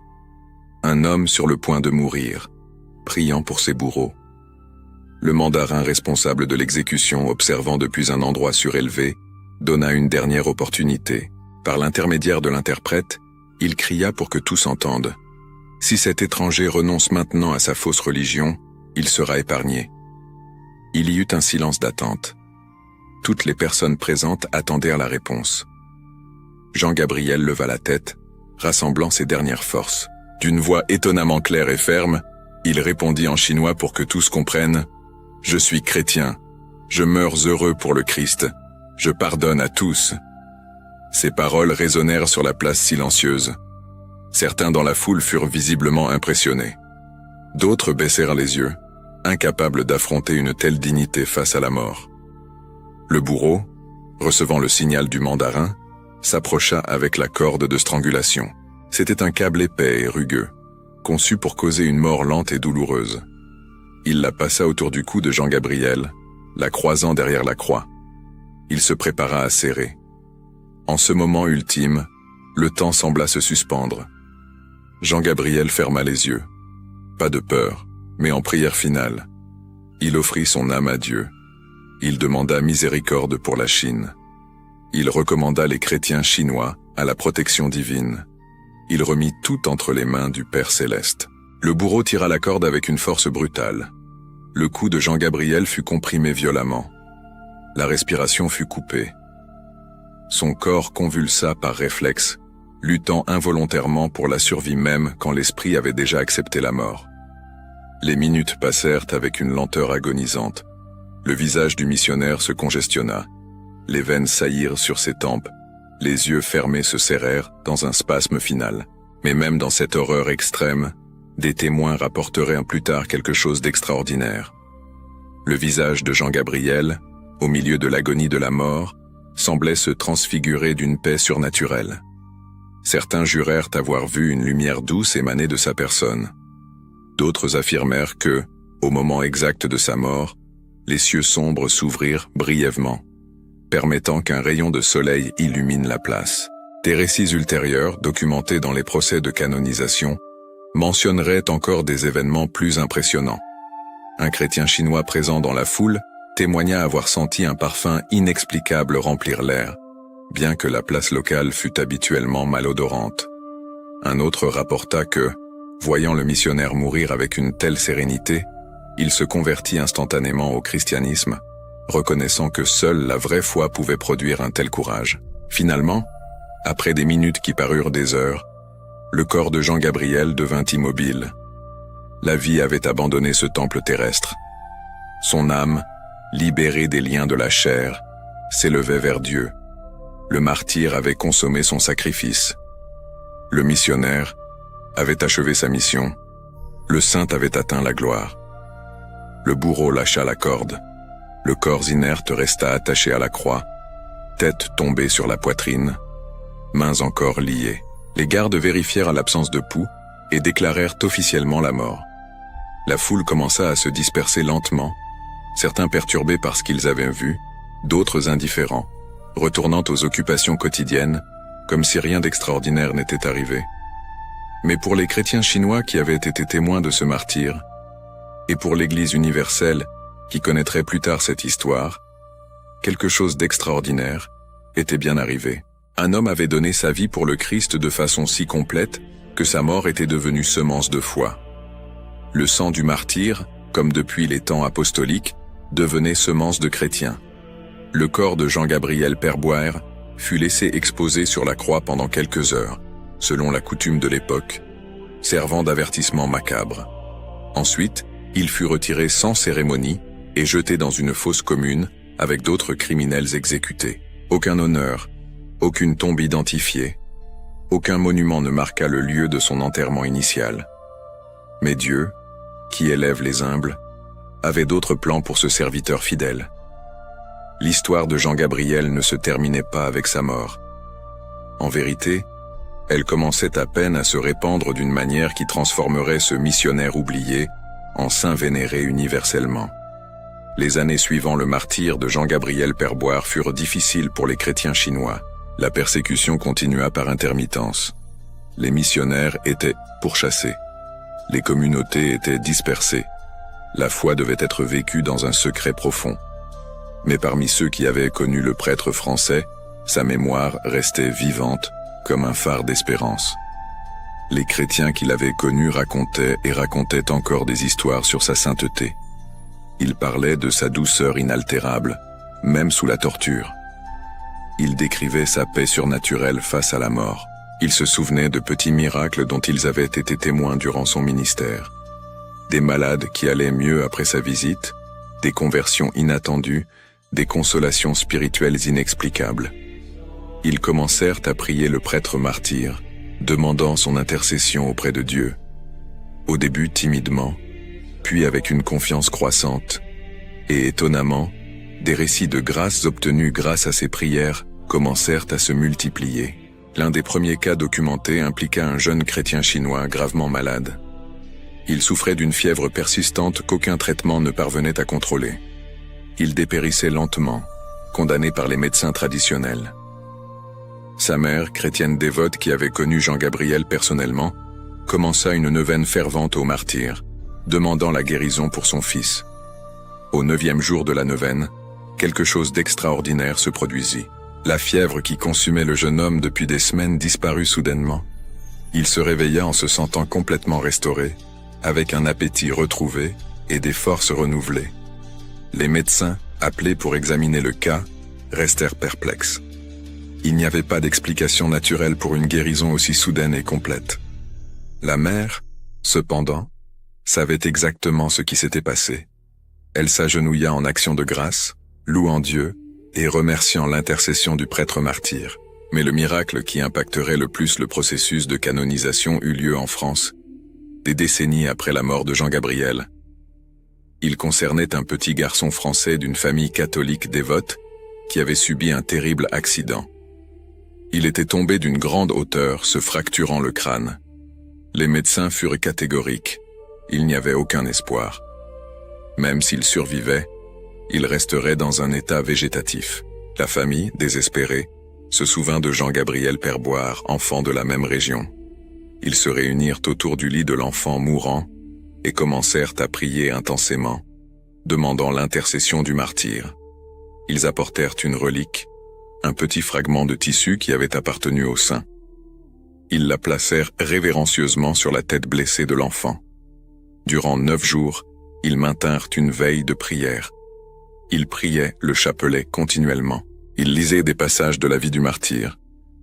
[SPEAKER 1] Un homme sur le point de mourir, priant pour ses bourreaux. Le mandarin responsable de l'exécution, observant depuis un endroit surélevé, donna une dernière opportunité. Par l'intermédiaire de l'interprète, il cria pour que tous entendent. Si cet étranger renonce maintenant à sa fausse religion, il sera épargné. Il y eut un silence d'attente. Toutes les personnes présentes attendirent la réponse. Jean-Gabriel leva la tête, rassemblant ses dernières forces. D'une voix étonnamment claire et ferme, il répondit en chinois pour que tous comprennent « Je suis chrétien, je meurs heureux pour le Christ, je pardonne à tous ». Ces paroles résonnèrent sur la place silencieuse. Certains dans la foule furent visiblement impressionnés. D'autres baissèrent les yeux, incapables d'affronter une telle dignité face à la mort. Le bourreau, recevant le signal du mandarin, s'approcha avec la corde de strangulation. C'était un câble épais et rugueux, conçu pour causer une mort lente et douloureuse. Il la passa autour du cou de Jean-Gabriel, la croisant derrière la croix. Il se prépara à serrer. En ce moment ultime, le temps sembla se suspendre. Jean-Gabriel ferma les yeux. Pas de peur, mais en prière finale. Il offrit son âme à Dieu. Il demanda miséricorde pour la Chine. Il recommanda les chrétiens chinois à la protection divine. Il remit tout entre les mains du Père Céleste. Le bourreau tira la corde avec une force brutale. Le cou de Jean-Gabriel fut comprimé violemment. La respiration fut coupée. Son corps convulsa par réflexe, luttant involontairement pour la survie même quand l'esprit avait déjà accepté la mort. Les minutes passèrent avec une lenteur agonisante. Le visage du missionnaire se congestionna. Les veines saillirent sur ses tempes. Les yeux fermés se serrèrent dans un spasme final. Mais même dans cette horreur extrême, des témoins rapporteraient plus tard quelque chose d'extraordinaire. Le visage de Jean-Gabriel, au milieu de l'agonie de la mort, semblait se transfigurer d'une paix surnaturelle. Certains jurèrent avoir vu une lumière douce émaner de sa personne. D'autres affirmèrent que, au moment exact de sa mort, les cieux sombres s'ouvrirent brièvement, permettant qu'un rayon de soleil illumine la place. Des récits ultérieurs, documentés dans les procès de canonisation, mentionnerait encore des événements plus impressionnants. Un chrétien chinois présent dans la foule témoigna avoir senti un parfum inexplicable remplir l'air, bien que la place locale fût habituellement malodorante. Un autre rapporta que, voyant le missionnaire mourir avec une telle sérénité, il se convertit instantanément au christianisme, reconnaissant que seule la vraie foi pouvait produire un tel courage. Finalement, après des minutes qui parurent des heures, le corps de Jean-Gabriel devint immobile. La vie avait abandonné ce temple terrestre. Son âme, libérée des liens de la chair, s'élevait vers Dieu. Le martyr avait consommé son sacrifice. Le missionnaire avait achevé sa mission. Le saint avait atteint la gloire. Le bourreau lâcha la corde. Le corps inerte resta attaché à la croix, tête tombée sur la poitrine, mains encore liées. Les gardes vérifièrent l'absence de pouls et déclarèrent officiellement la mort. La foule commença à se disperser lentement, certains perturbés par ce qu'ils avaient vu, d'autres indifférents, retournant aux occupations quotidiennes, comme si rien d'extraordinaire n'était arrivé. Mais pour les chrétiens chinois qui avaient été témoins de ce martyr, et pour l'Église universelle qui connaîtrait plus tard cette histoire, quelque chose d'extraordinaire était bien arrivé. Un homme avait donné sa vie pour le Christ de façon si complète que sa mort était devenue semence de foi. Le sang du martyr, comme depuis les temps apostoliques, devenait semence de chrétiens. Le corps de Jean-Gabriel Perboire fut laissé exposé sur la croix pendant quelques heures, selon la coutume de l'époque, servant d'avertissement macabre. Ensuite, il fut retiré sans cérémonie et jeté dans une fosse commune avec d'autres criminels exécutés. Aucun honneur, aucune tombe identifiée, aucun monument ne marqua le lieu de son enterrement initial. Mais Dieu, qui élève les humbles, avait d'autres plans pour ce serviteur fidèle. L'histoire de Jean-Gabriel ne se terminait pas avec sa mort. En vérité, elle commençait à peine à se répandre d'une manière qui transformerait ce missionnaire oublié en saint vénéré universellement. Les années suivant le martyre de Jean-Gabriel Perboire furent difficiles pour les chrétiens chinois. La persécution continua par intermittence. Les missionnaires étaient pourchassés. Les communautés étaient dispersées. La foi devait être vécue dans un secret profond. Mais parmi ceux qui avaient connu le prêtre français, sa mémoire restait vivante comme un phare d'espérance. Les chrétiens qui l'avaient connu racontaient et racontaient encore des histoires sur sa sainteté. Ils parlaient de sa douceur inaltérable, même sous la torture. Ils décrivaient sa paix surnaturelle face à la mort. Ils se souvenaient de petits miracles dont ils avaient été témoins durant son ministère. Des malades qui allaient mieux après sa visite, des conversions inattendues, des consolations spirituelles inexplicables. Ils commencèrent à prier le prêtre martyr, demandant son intercession auprès de Dieu. Au début timidement, puis avec une confiance croissante, et étonnamment, des récits de grâces obtenues grâce à ces prières commencèrent à se multiplier. L'un des premiers cas documentés impliqua un jeune chrétien chinois gravement malade. Il souffrait d'une fièvre persistante qu'aucun traitement ne parvenait à contrôler. Il dépérissait lentement, condamné par les médecins traditionnels. Sa mère, chrétienne dévote qui avait connu Jean-Gabriel personnellement, commença une neuvaine fervente au martyr, demandant la guérison pour son fils. Au 9e jour de la neuvaine, quelque chose d'extraordinaire se produisit. La fièvre qui consumait le jeune homme depuis des semaines disparut soudainement. Il se réveilla en se sentant complètement restauré, avec un appétit retrouvé et des forces renouvelées. Les médecins, appelés pour examiner le cas, restèrent perplexes. Il n'y avait pas d'explication naturelle pour une guérison aussi soudaine et complète. La mère, cependant, savait exactement ce qui s'était passé. Elle s'agenouilla en action de grâce, louant Dieu et remerciant l'intercession du prêtre martyr. Mais le miracle qui impacterait le plus le processus de canonisation eut lieu en France, des décennies après la mort de Jean-Gabriel. Il concernait un petit garçon français d'une famille catholique dévote qui avait subi un terrible accident. Il était tombé d'une grande hauteur, se fracturant le crâne. Les médecins furent catégoriques. Il n'y avait aucun espoir. Même s'il survivait, il resterait dans un état végétatif. La famille, désespérée, se souvint de Jean-Gabriel Perboire, enfant de la même région. Ils se réunirent autour du lit de l'enfant mourant et commencèrent à prier intensément, demandant l'intercession du martyr. Ils apportèrent une relique, un petit fragment de tissu qui avait appartenu au saint. Ils la placèrent révérencieusement sur la tête blessée de l'enfant. Durant 9 jours, ils maintinrent une veille de prière. Ils priaient le chapelet continuellement. Ils lisaient des passages de la vie du martyr.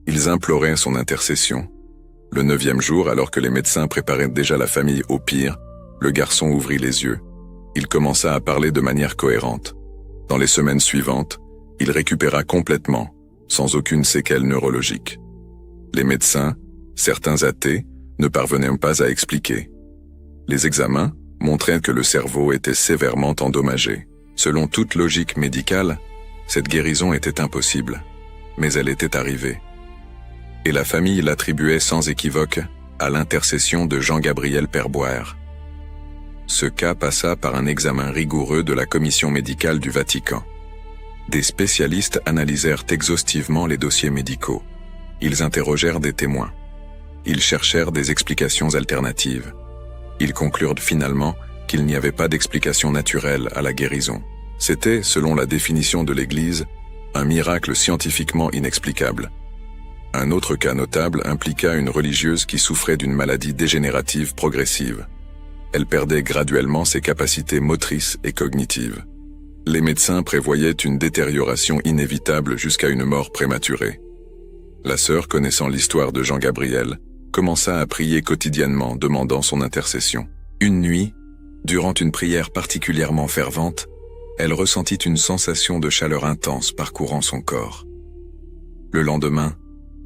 [SPEAKER 1] Ils imploraient son intercession. Le 9e jour, alors que les médecins préparaient déjà la famille au pire, le garçon ouvrit les yeux. Il commença à parler de manière cohérente. Dans les semaines suivantes, il récupéra complètement, sans aucune séquelle neurologique. Les médecins, certains athées, ne parvenaient pas à expliquer. Les examens montraient que le cerveau était sévèrement endommagé. Selon toute logique médicale, cette guérison était impossible, mais elle était arrivée. Et la famille l'attribuait sans équivoque à l'intercession de Jean-Gabriel Perboire. Ce cas passa par un examen rigoureux de la commission médicale du Vatican. Des spécialistes analysèrent exhaustivement les dossiers médicaux. Ils interrogèrent des témoins. Ils cherchèrent des explications alternatives. Ils conclurent finalement qu'il n'y avait pas d'explication naturelle à la guérison. C'était, selon la définition de l'Église, un miracle scientifiquement inexplicable. Un autre cas notable impliqua une religieuse qui souffrait d'une maladie dégénérative progressive. Elle perdait graduellement ses capacités motrices et cognitives. Les médecins prévoyaient une détérioration inévitable jusqu'à une mort prématurée. La sœur, connaissant l'histoire de Jean-Gabriel, commença à prier quotidiennement, demandant son intercession. Une nuit, durant une prière particulièrement fervente, elle ressentit une sensation de chaleur intense parcourant son corps. Le lendemain,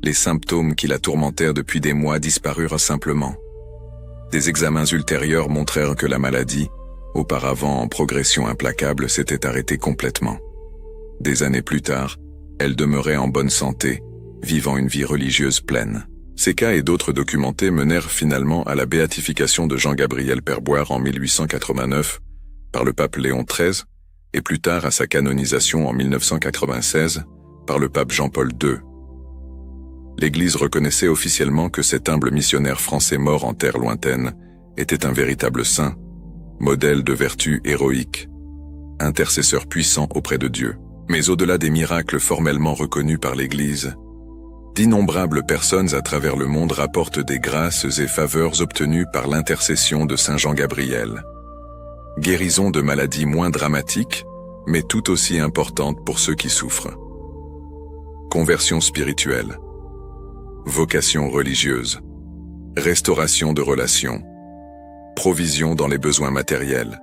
[SPEAKER 1] les symptômes qui la tourmentèrent depuis des mois disparurent simplement. Des examens ultérieurs montrèrent que la maladie, auparavant en progression implacable, s'était arrêtée complètement. Des années plus tard, elle demeurait en bonne santé, vivant une vie religieuse pleine. Ces cas et d'autres documentés menèrent finalement à la béatification de Jean-Gabriel Perboire en 1889 par le pape Léon XIII et plus tard à sa canonisation en 1996 par le pape Jean-Paul II. L'Église reconnaissait officiellement que cet humble missionnaire français mort en terre lointaine était un véritable saint, modèle de vertu héroïque, intercesseur puissant auprès de Dieu. Mais au-delà des miracles formellement reconnus par l'Église, d'innombrables personnes à travers le monde rapportent des grâces et faveurs obtenues par l'intercession de Saint Jean-Gabriel. Guérison de maladies moins dramatiques, mais tout aussi importantes pour ceux qui souffrent. Conversion spirituelle. Vocation religieuse. Restauration de relations. Provision dans les besoins matériels.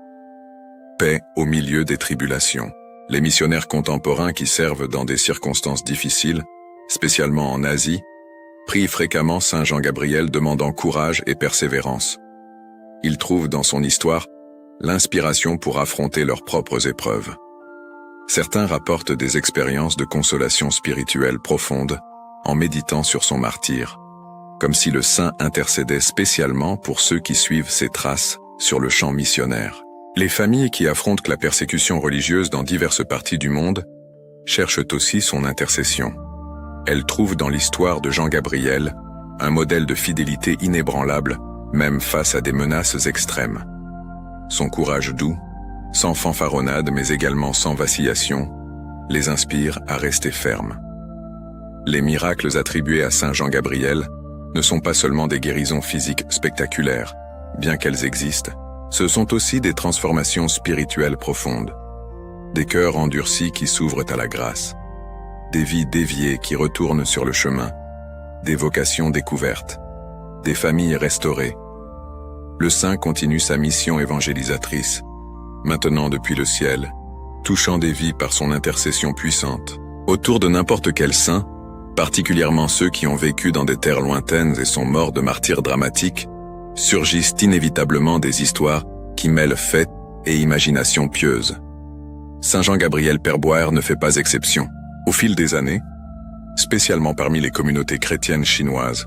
[SPEAKER 1] Paix au milieu des tribulations. Les missionnaires contemporains qui servent dans des circonstances difficiles, spécialement en Asie, prient fréquemment Saint Jean-Gabriel demandant courage et persévérance. Ils trouvent dans son histoire l'inspiration pour affronter leurs propres épreuves. Certains rapportent des expériences de consolation spirituelle profonde en méditant sur son martyre, comme si le saint intercédait spécialement pour ceux qui suivent ses traces sur le champ missionnaire. Les familles qui affrontent la persécution religieuse dans diverses parties du monde cherchent aussi son intercession. Elles trouvent dans l'histoire de Jean-Gabriel un modèle de fidélité inébranlable, même face à des menaces extrêmes. Son courage doux, sans fanfaronnade mais également sans vacillation, les inspire à rester fermes. Les miracles attribués à Saint Jean-Gabriel ne sont pas seulement des guérisons physiques spectaculaires, bien qu'elles existent, ce sont aussi des transformations spirituelles profondes, des cœurs endurcis qui s'ouvrent à la grâce, des vies déviées qui retournent sur le chemin, des vocations découvertes, des familles restaurées. Le saint continue sa mission évangélisatrice, maintenant depuis le ciel, touchant des vies par son intercession puissante. Autour de n'importe quel saint, particulièrement ceux qui ont vécu dans des terres lointaines et sont morts de martyrs dramatiques, surgissent inévitablement des histoires qui mêlent faits et imagination pieuse. Saint Jean-Gabriel Perboire ne fait pas exception. Au fil des années, spécialement parmi les communautés chrétiennes chinoises,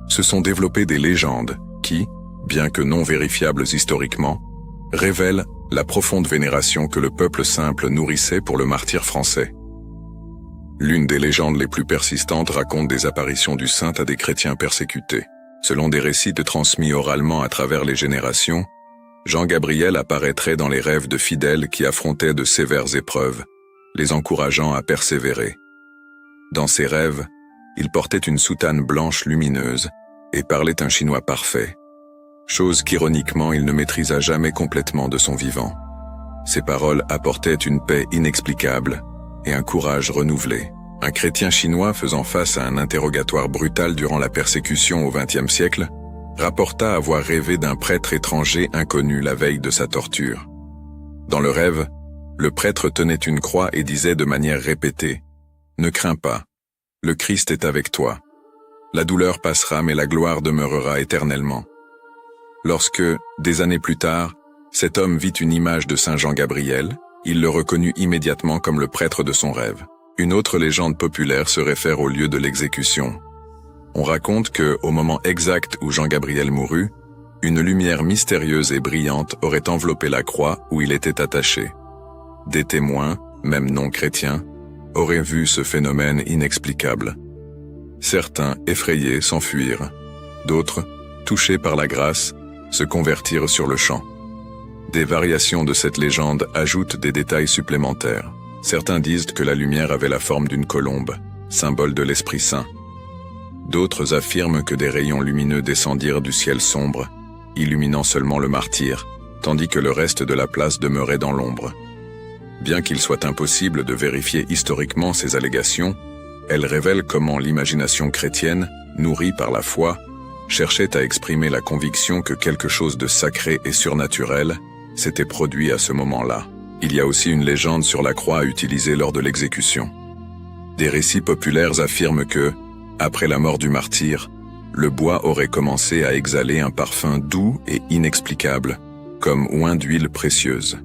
[SPEAKER 1] se sont développées des légendes qui, bien que non vérifiables historiquement, révèlent la profonde vénération que le peuple simple nourrissait pour le martyr français. L'une des légendes les plus persistantes raconte des apparitions du saint à des chrétiens persécutés. Selon des récits transmis oralement à travers les générations, Jean Gabriel apparaîtrait dans les rêves de fidèles qui affrontaient de sévères épreuves, les encourageant à persévérer. Dans ses rêves, il portait une soutane blanche lumineuse et parlait un chinois parfait, chose qu'ironiquement il ne maîtrisa jamais complètement de son vivant. Ses paroles apportaient une paix inexplicable et un courage renouvelé. Un chrétien chinois faisant face à un interrogatoire brutal durant la persécution au XXe siècle, rapporta avoir rêvé d'un prêtre étranger inconnu la veille de sa torture. Dans le rêve, le prêtre tenait une croix et disait de manière répétée « Ne crains pas, le Christ est avec toi. La douleur passera mais la gloire demeurera éternellement. » Lorsque, des années plus tard, cet homme vit une image de Saint Jean Gabriel, il le reconnut immédiatement comme le prêtre de son rêve. Une autre légende populaire se réfère au lieu de l'exécution. On raconte que, au moment exact où Jean Gabriel mourut, une lumière mystérieuse et brillante aurait enveloppé la croix où il était attaché. Des témoins, même non chrétiens, auraient vu ce phénomène inexplicable. Certains, effrayés, s'enfuirent. D'autres, touchés par la grâce, se convertirent sur le champ. Des variations de cette légende ajoutent des détails supplémentaires. Certains disent que la lumière avait la forme d'une colombe, symbole de l'Esprit Saint. D'autres affirment que des rayons lumineux descendirent du ciel sombre, illuminant seulement le martyr, tandis que le reste de la place demeurait dans l'ombre. Bien qu'il soit impossible de vérifier historiquement ces allégations, elles révèlent comment l'imagination chrétienne, nourrie par la foi, cherchait à exprimer la conviction que quelque chose de sacré et surnaturel s'était produit à ce moment-là. Il y a aussi une légende sur la croix utilisée lors de l'exécution. Des récits populaires affirment que, après la mort du martyr, le bois aurait commencé à exhaler un parfum doux et inexplicable, comme oint d'huile précieuse.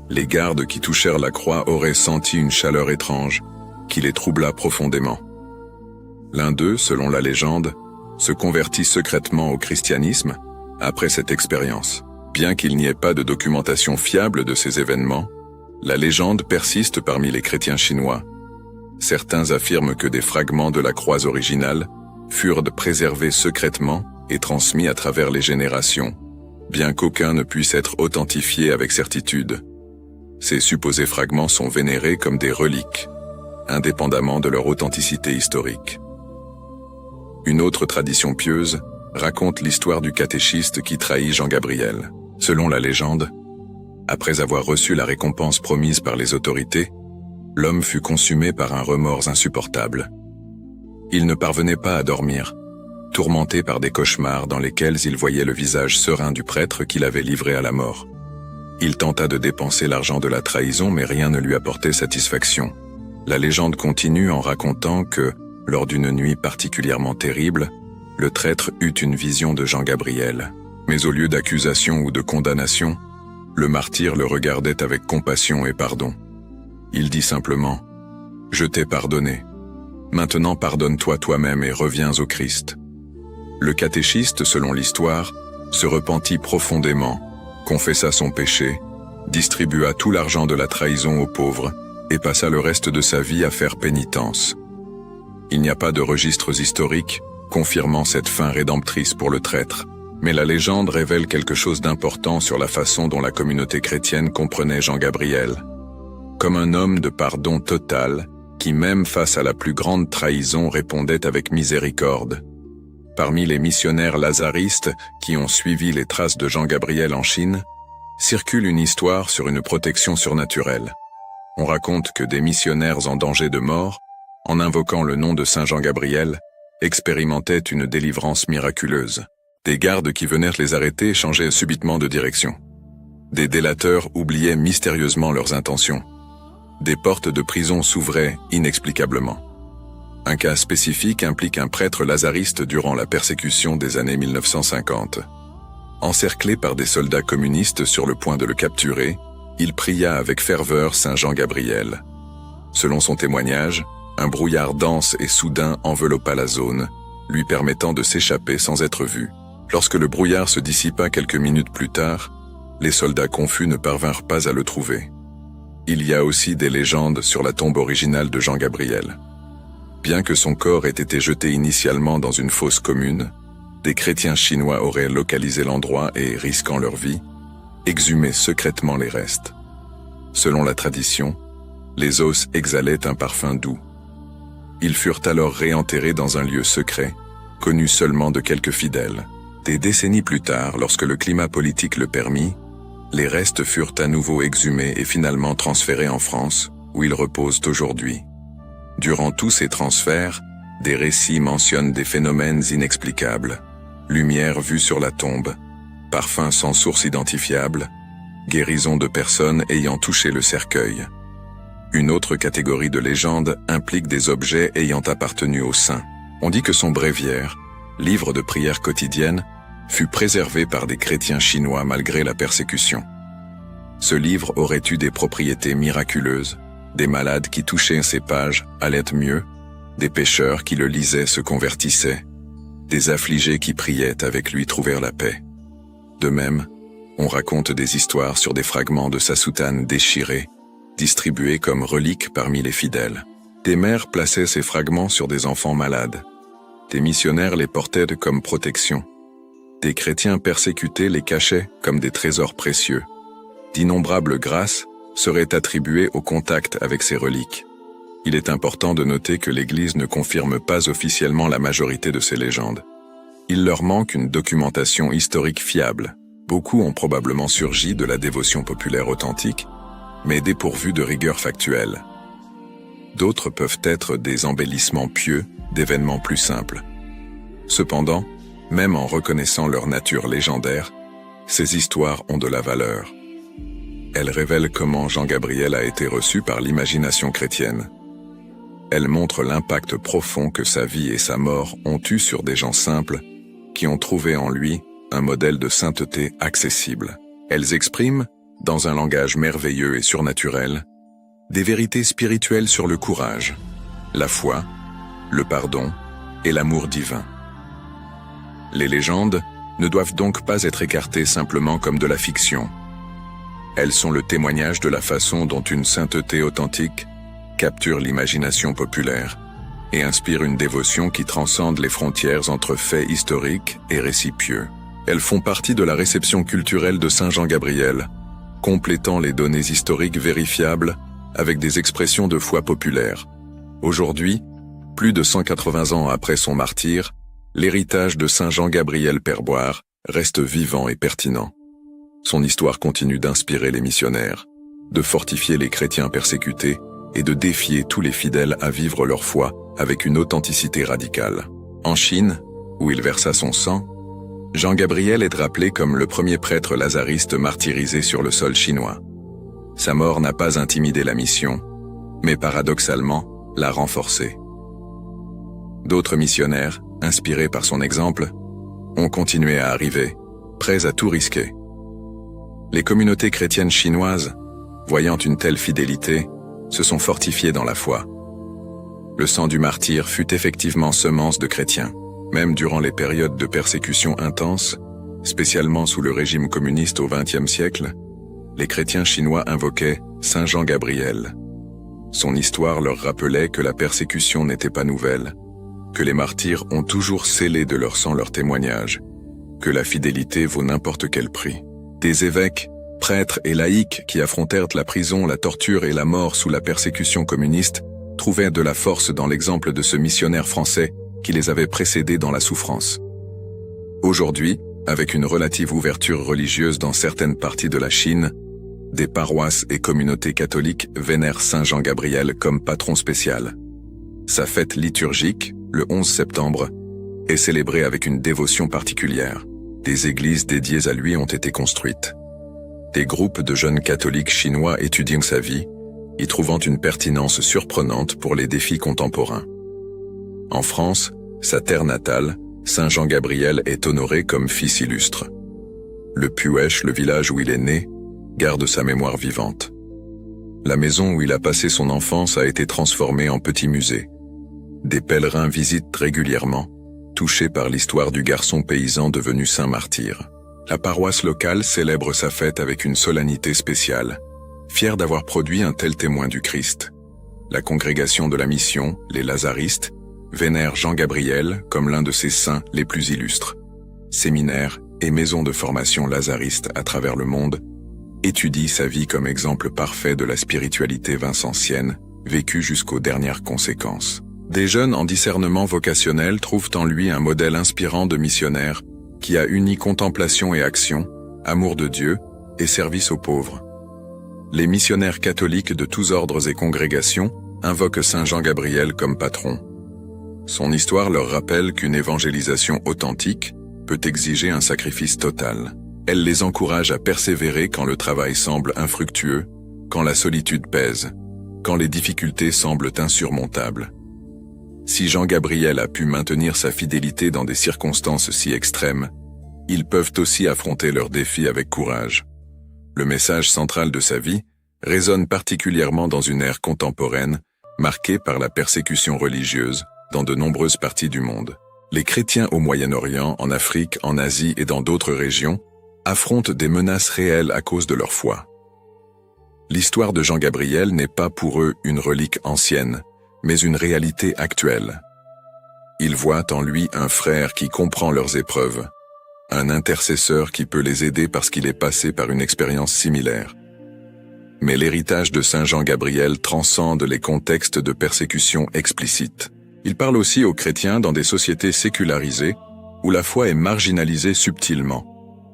[SPEAKER 1] Les gardes qui touchèrent la croix auraient senti une chaleur étrange, qui les troubla profondément. L'un d'eux, selon la légende, se convertit secrètement au christianisme après cette expérience. Bien qu'il n'y ait pas de documentation fiable de ces événements, la légende persiste parmi les chrétiens chinois. Certains affirment que des fragments de la croix originale furent préservés secrètement et transmis à travers les générations, bien qu'aucun ne puisse être authentifié avec certitude. Ces supposés fragments sont vénérés comme des reliques, indépendamment de leur authenticité historique. Une autre tradition pieuse raconte l'histoire du catéchiste qui trahit Jean Gabriel. Selon la légende, après avoir reçu la récompense promise par les autorités, l'homme fut consumé par un remords insupportable. Il ne parvenait pas à dormir, tourmenté par des cauchemars dans lesquels il voyait le visage serein du prêtre qu'il avait livré à la mort. Il tenta de dépenser l'argent de la trahison, mais rien ne lui apportait satisfaction. La légende continue en racontant que, lors d'une nuit particulièrement terrible, le traître eut une vision de Jean Gabriel. Mais au lieu d'accusation ou de condamnation, le martyr le regardait avec compassion et pardon. Il dit simplement « Je t'ai pardonné. Maintenant pardonne-toi toi-même et reviens au Christ. » Le catéchiste, selon l'histoire, se repentit profondément, confessa son péché, distribua tout l'argent de la trahison aux pauvres et passa le reste de sa vie à faire pénitence. Il n'y a pas de registres historiques confirmant cette fin rédemptrice pour le traître. Mais la légende révèle quelque chose d'important sur la façon dont la communauté chrétienne comprenait Jean Gabriel. Comme un homme de pardon total, qui même face à la plus grande trahison répondait avec miséricorde. Parmi les missionnaires lazaristes qui ont suivi les traces de Jean Gabriel en Chine, circule une histoire sur une protection surnaturelle. On raconte que des missionnaires en danger de mort, en invoquant le nom de Saint Jean Gabriel, expérimentaient une délivrance miraculeuse. Des gardes qui venaient les arrêter changeaient subitement de direction. Des délateurs oubliaient mystérieusement leurs intentions. Des portes de prison s'ouvraient inexplicablement. Un cas spécifique implique un prêtre lazariste durant la persécution des années 1950. Encerclé par des soldats communistes sur le point de le capturer, il pria avec ferveur Saint Jean Gabriel. Selon son témoignage, un brouillard dense et soudain enveloppa la zone, lui permettant de s'échapper sans être vu. Lorsque le brouillard se dissipa quelques minutes plus tard, les soldats confus ne parvinrent pas à le trouver. Il y a aussi des légendes sur la tombe originale de Jean Gabriel. Bien que son corps ait été jeté initialement dans une fosse commune, des chrétiens chinois auraient localisé l'endroit et, risquant leur vie, exhumé secrètement les restes. Selon la tradition, les os exhalaient un parfum doux. Ils furent alors réenterrés dans un lieu secret, connu seulement de quelques fidèles. Des décennies plus tard, lorsque le climat politique le permit, les restes furent à nouveau exhumés et finalement transférés en France, où ils reposent aujourd'hui. Durant tous ces transferts, des récits mentionnent des phénomènes inexplicables. Lumière vue sur la tombe, parfum sans source identifiable, guérison de personnes ayant touché le cercueil. Une autre catégorie de légendes implique des objets ayant appartenu aux saints. On dit que son bréviaire, livre de prières quotidiennes, fut préservé par des chrétiens chinois malgré la persécution. Ce livre aurait eu des propriétés miraculeuses, des malades qui touchaient ses pages allaient mieux, des pécheurs qui le lisaient se convertissaient, des affligés qui priaient avec lui trouvèrent la paix. De même, on raconte des histoires sur des fragments de sa soutane déchirée, distribués comme reliques parmi les fidèles. Des mères plaçaient ces fragments sur des enfants malades. Des missionnaires les portaient comme protection. Des chrétiens persécutés les cachaient comme des trésors précieux. D'innombrables grâces seraient attribuées au contact avec ces reliques. Il est important de noter que l'Église ne confirme pas officiellement la majorité de ces légendes. Il leur manque une documentation historique fiable. Beaucoup ont probablement surgi de la dévotion populaire authentique, mais dépourvues de rigueur factuelle. D'autres peuvent être des embellissements pieux d'événements plus simples. Cependant, même en reconnaissant leur nature légendaire, ces histoires ont de la valeur. Elles révèlent comment Jean-Gabriel a été reçu par l'imagination chrétienne. Elles montrent l'impact profond que sa vie et sa mort ont eu sur des gens simples qui ont trouvé en lui un modèle de sainteté accessible. Elles expriment, dans un langage merveilleux et surnaturel, des vérités spirituelles sur le courage, la foi, le pardon et l'amour divin. Les légendes ne doivent donc pas être écartées simplement comme de la fiction. Elles sont le témoignage de la façon dont une sainteté authentique capture l'imagination populaire et inspire une dévotion qui transcende les frontières entre faits historiques et récits pieux. Elles font partie de la réception culturelle de Saint Jean-Gabriel, complétant les données historiques vérifiables avec des expressions de foi populaire. Aujourd'hui, plus de 180 ans après son martyre, l'héritage de Saint Jean-Gabriel Perboire reste vivant et pertinent. Son histoire continue d'inspirer les missionnaires, de fortifier les chrétiens persécutés et de défier tous les fidèles à vivre leur foi avec une authenticité radicale. En Chine, où il versa son sang, Jean-Gabriel est rappelé comme le premier prêtre lazariste martyrisé sur le sol chinois. Sa mort n'a pas intimidé la mission, mais paradoxalement, l'a renforcée. D'autres missionnaires, inspirés par son exemple, ont continué à arriver, prêts à tout risquer. Les communautés chrétiennes chinoises, voyant une telle fidélité, se sont fortifiées dans la foi. Le sang du martyr fut effectivement semence de chrétiens. Même durant les périodes de persécution intenses, spécialement sous le régime communiste au XXe siècle, les chrétiens chinois invoquaient Saint Jean-Gabriel. Son histoire leur rappelait que la persécution n'était pas nouvelle, que les martyrs ont toujours scellé de leur sang leur témoignage, que la fidélité vaut n'importe quel prix. Des évêques, prêtres et laïcs qui affrontèrent la prison, la torture et la mort sous la persécution communiste trouvaient de la force dans l'exemple de ce missionnaire français qui les avait précédés dans la souffrance. Aujourd'hui, avec une relative ouverture religieuse dans certaines parties de la Chine, des paroisses et communautés catholiques vénèrent Saint Jean-Gabriel comme patron spécial. Sa fête liturgique, le 11 septembre, est célébrée avec une dévotion particulière. Des églises dédiées à lui ont été construites. Des groupes de jeunes catholiques chinois étudient sa vie, y trouvant une pertinence surprenante pour les défis contemporains. En France, sa terre natale, Saint Jean-Gabriel est honoré comme fils illustre. Le Puech, le village où il est né, garde sa mémoire vivante. La maison où il a passé son enfance a été transformée en petit musée. Des pèlerins visitent régulièrement, touchés par l'histoire du garçon paysan devenu saint martyr. La paroisse locale célèbre sa fête avec une solennité spéciale, fière d'avoir produit un tel témoin du Christ. La congrégation de la mission, les Lazaristes, vénère Jean-Gabriel comme l'un de ses saints les plus illustres. séminaires et maisons de formation lazaristes à travers le monde, étudie sa vie comme exemple parfait de la spiritualité vincentienne, vécue jusqu'aux dernières conséquences. Des jeunes en discernement vocationnel trouvent en lui un modèle inspirant de missionnaire qui a uni contemplation et action, amour de Dieu et service aux pauvres. Les missionnaires catholiques de tous ordres et congrégations invoquent Saint Jean Gabriel comme patron. Son histoire leur rappelle qu'une évangélisation authentique peut exiger un sacrifice total. Elle les encourage à persévérer quand le travail semble infructueux, quand la solitude pèse, quand les difficultés semblent insurmontables. Si Jean Gabriel a pu maintenir sa fidélité dans des circonstances si extrêmes, ils peuvent aussi affronter leurs défis avec courage. Le message central de sa vie résonne particulièrement dans une ère contemporaine, marquée par la persécution religieuse dans de nombreuses parties du monde. Les chrétiens au Moyen-Orient, en Afrique, en Asie et dans d'autres régions affrontent des menaces réelles à cause de leur foi. L'histoire de Jean Gabriel n'est pas pour eux une relique ancienne, mais une réalité actuelle. Ils voient en lui un frère qui comprend leurs épreuves, un intercesseur qui peut les aider parce qu'il est passé par une expérience similaire. Mais l'héritage de Saint Jean Gabriel transcende les contextes de persécution explicites. Il parle aussi aux chrétiens dans des sociétés sécularisées, où la foi est marginalisée subtilement.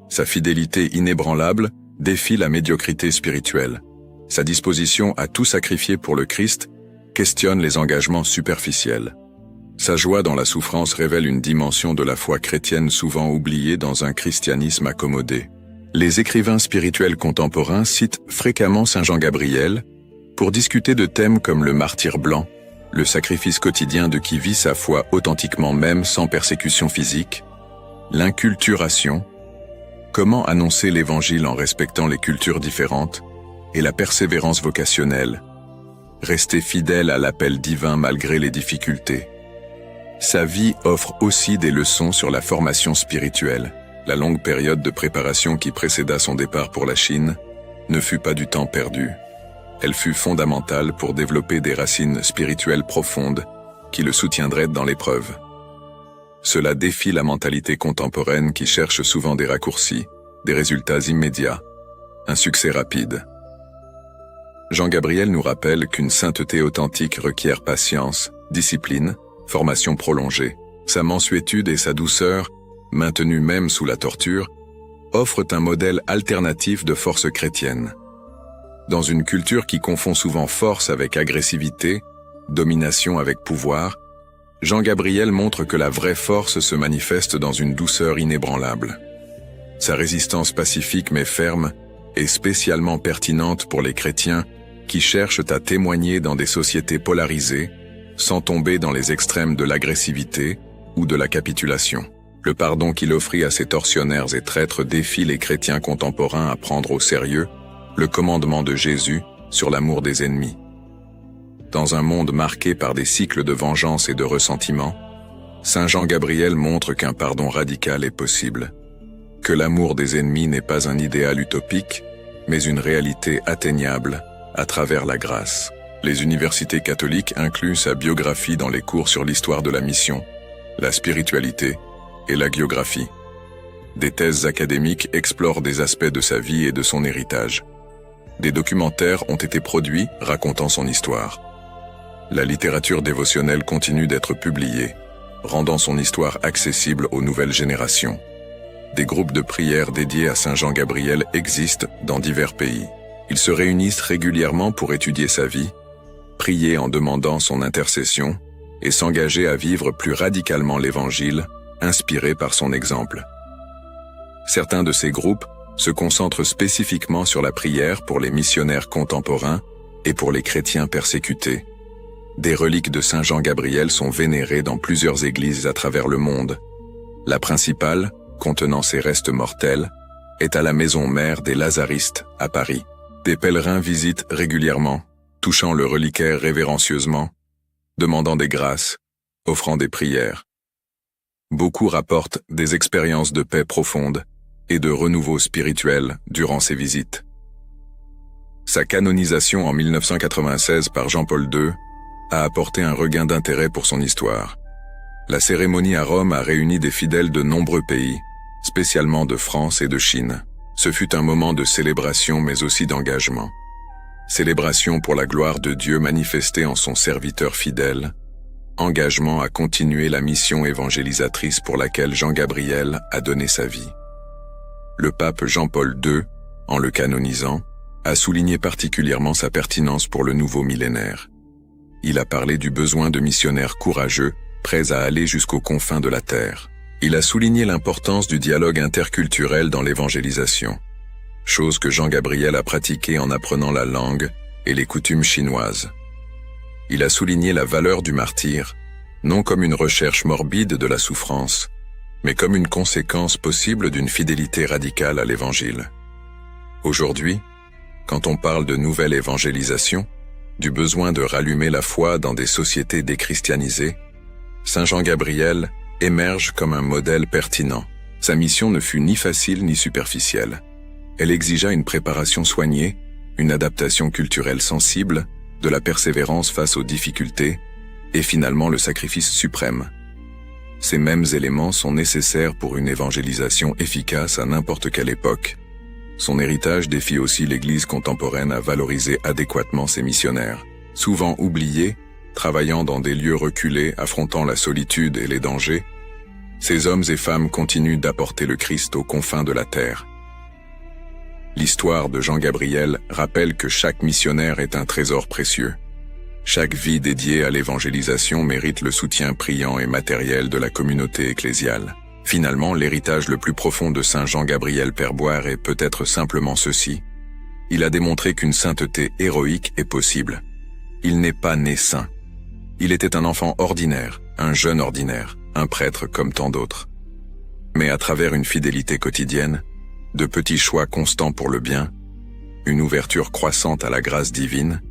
[SPEAKER 1] Sa fidélité inébranlable défie la médiocrité spirituelle. Sa disposition à tout sacrifier pour le Christ questionne les engagements superficiels. Sa joie dans la souffrance révèle une dimension de la foi chrétienne souvent oubliée dans un christianisme accommodé. Les écrivains spirituels contemporains citent fréquemment Saint Jean Gabriel pour discuter de thèmes comme le martyre blanc, le sacrifice quotidien de qui vit sa foi authentiquement même sans persécution physique, l'inculturation, comment annoncer l'évangile en respectant les cultures différentes, et la persévérance vocationnelle, rester fidèle à l'appel divin malgré les difficultés. Sa vie offre aussi des leçons sur la formation spirituelle. La longue période de préparation qui précéda son départ pour la Chine ne fut pas du temps perdu. Elle fut fondamentale pour développer des racines spirituelles profondes qui le soutiendraient dans l'épreuve. Cela défie la mentalité contemporaine qui cherche souvent des raccourcis, des résultats immédiats, un succès rapide. Jean Gabriel nous rappelle qu'une sainteté authentique requiert patience, discipline, formation prolongée. Sa mansuétude et sa douceur, maintenues même sous la torture, offrent un modèle alternatif de force chrétienne. Dans une culture qui confond souvent force avec agressivité, domination avec pouvoir, Jean Gabriel montre que la vraie force se manifeste dans une douceur inébranlable. Sa résistance pacifique mais ferme est spécialement pertinente pour les chrétiens qui cherchent à témoigner dans des sociétés polarisées, sans tomber dans les extrêmes de l'agressivité ou de la capitulation. Le pardon qu'il offrit à ces tortionnaires et traîtres défie les chrétiens contemporains à prendre au sérieux le commandement de Jésus sur l'amour des ennemis. Dans un monde marqué par des cycles de vengeance et de ressentiment, Saint Jean Gabriel montre qu'un pardon radical est possible, que l'amour des ennemis n'est pas un idéal utopique, mais une réalité atteignable à travers la grâce. Les universités catholiques incluent sa biographie dans les cours sur l'histoire de la mission, la spiritualité et l'hagiographie. Des thèses académiques explorent des aspects de sa vie et de son héritage. Des documentaires ont été produits racontant son histoire. La littérature dévotionnelle continue d'être publiée, rendant son histoire accessible aux nouvelles générations. Des groupes de prière dédiés à Saint Jean Gabriel existent dans divers pays. Ils se réunissent régulièrement pour étudier sa vie, prier en demandant son intercession et s'engager à vivre plus radicalement l'Évangile, inspiré par son exemple. Certains de ces groupes se concentrent spécifiquement sur la prière pour les missionnaires contemporains et pour les chrétiens persécutés. Des reliques de Saint Jean Gabriel sont vénérées dans plusieurs églises à travers le monde. La principale, contenant ses restes mortels, est à la maison mère des Lazaristes, à Paris. Des pèlerins visitent régulièrement, touchant le reliquaire révérencieusement, demandant des grâces, offrant des prières. Beaucoup rapportent des expériences de paix profonde et de renouveau spirituel durant ces visites. Sa canonisation en 1996 par Jean-Paul II a apporté un regain d'intérêt pour son histoire. La cérémonie à Rome a réuni des fidèles de nombreux pays, spécialement de France et de Chine. Ce fut un moment de célébration mais aussi d'engagement. Célébration pour la gloire de Dieu manifestée en son serviteur fidèle, engagement à continuer la mission évangélisatrice pour laquelle Jean Gabriel a donné sa vie. Le pape Jean-Paul II, en le canonisant, a souligné particulièrement sa pertinence pour le nouveau millénaire. Il a parlé du besoin de missionnaires courageux, prêts à aller jusqu'aux confins de la terre. Il a souligné l'importance du dialogue interculturel dans l'évangélisation, chose que Jean Gabriel a pratiquée en apprenant la langue et les coutumes chinoises. Il a souligné la valeur du martyr, non comme une recherche morbide de la souffrance, mais comme une conséquence possible d'une fidélité radicale à l'Évangile. Aujourd'hui, quand on parle de nouvelle évangélisation, du besoin de rallumer la foi dans des sociétés déchristianisées, Saint Jean Gabriel émerge comme un modèle pertinent. Sa mission ne fut ni facile ni superficielle. Elle exigea une préparation soignée, une adaptation culturelle sensible, de la persévérance face aux difficultés, et finalement le sacrifice suprême. Ces mêmes éléments sont nécessaires pour une évangélisation efficace à n'importe quelle époque. Son héritage défie aussi l'Église contemporaine à valoriser adéquatement ses missionnaires, souvent oubliés, travaillant dans des lieux reculés, affrontant la solitude et les dangers. Ces hommes et femmes continuent d'apporter le Christ aux confins de la terre. L'histoire de Jean Gabriel rappelle que chaque missionnaire est un trésor précieux. Chaque vie dédiée à l'évangélisation mérite le soutien priant et matériel de la communauté ecclésiale. Finalement, l'héritage le plus profond de Saint Jean Gabriel Perboire est peut-être simplement ceci. Il a démontré qu'une sainteté héroïque est possible. Il n'est pas né saint. Il était un enfant ordinaire, un jeune ordinaire, un prêtre comme tant d'autres. Mais à travers une fidélité quotidienne, de petits choix constants pour le bien, une ouverture croissante à la grâce divine,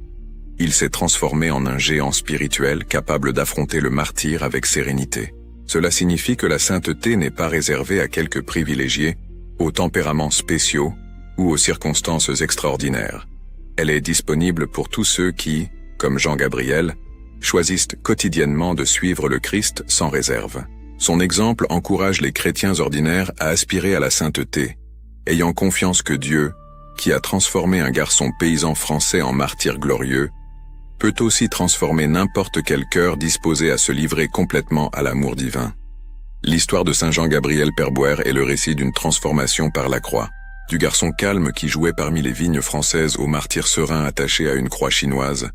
[SPEAKER 1] il s'est transformé en un géant spirituel capable d'affronter le martyre avec sérénité. Cela signifie que la sainteté n'est pas réservée à quelques privilégiés, aux tempéraments spéciaux ou aux circonstances extraordinaires. Elle est disponible pour tous ceux qui, comme Jean Gabriel, choisissent quotidiennement de suivre le Christ sans réserve. Son exemple encourage les chrétiens ordinaires à aspirer à la sainteté, ayant confiance que Dieu, qui a transformé un garçon paysan français en martyr glorieux, peut aussi transformer n'importe quel cœur disposé à se livrer complètement à l'amour divin. L'histoire de Saint Jean Gabriel Perboire est le récit d'une transformation par la croix, du garçon calme qui jouait parmi les vignes françaises au martyr serein attaché à une croix chinoise.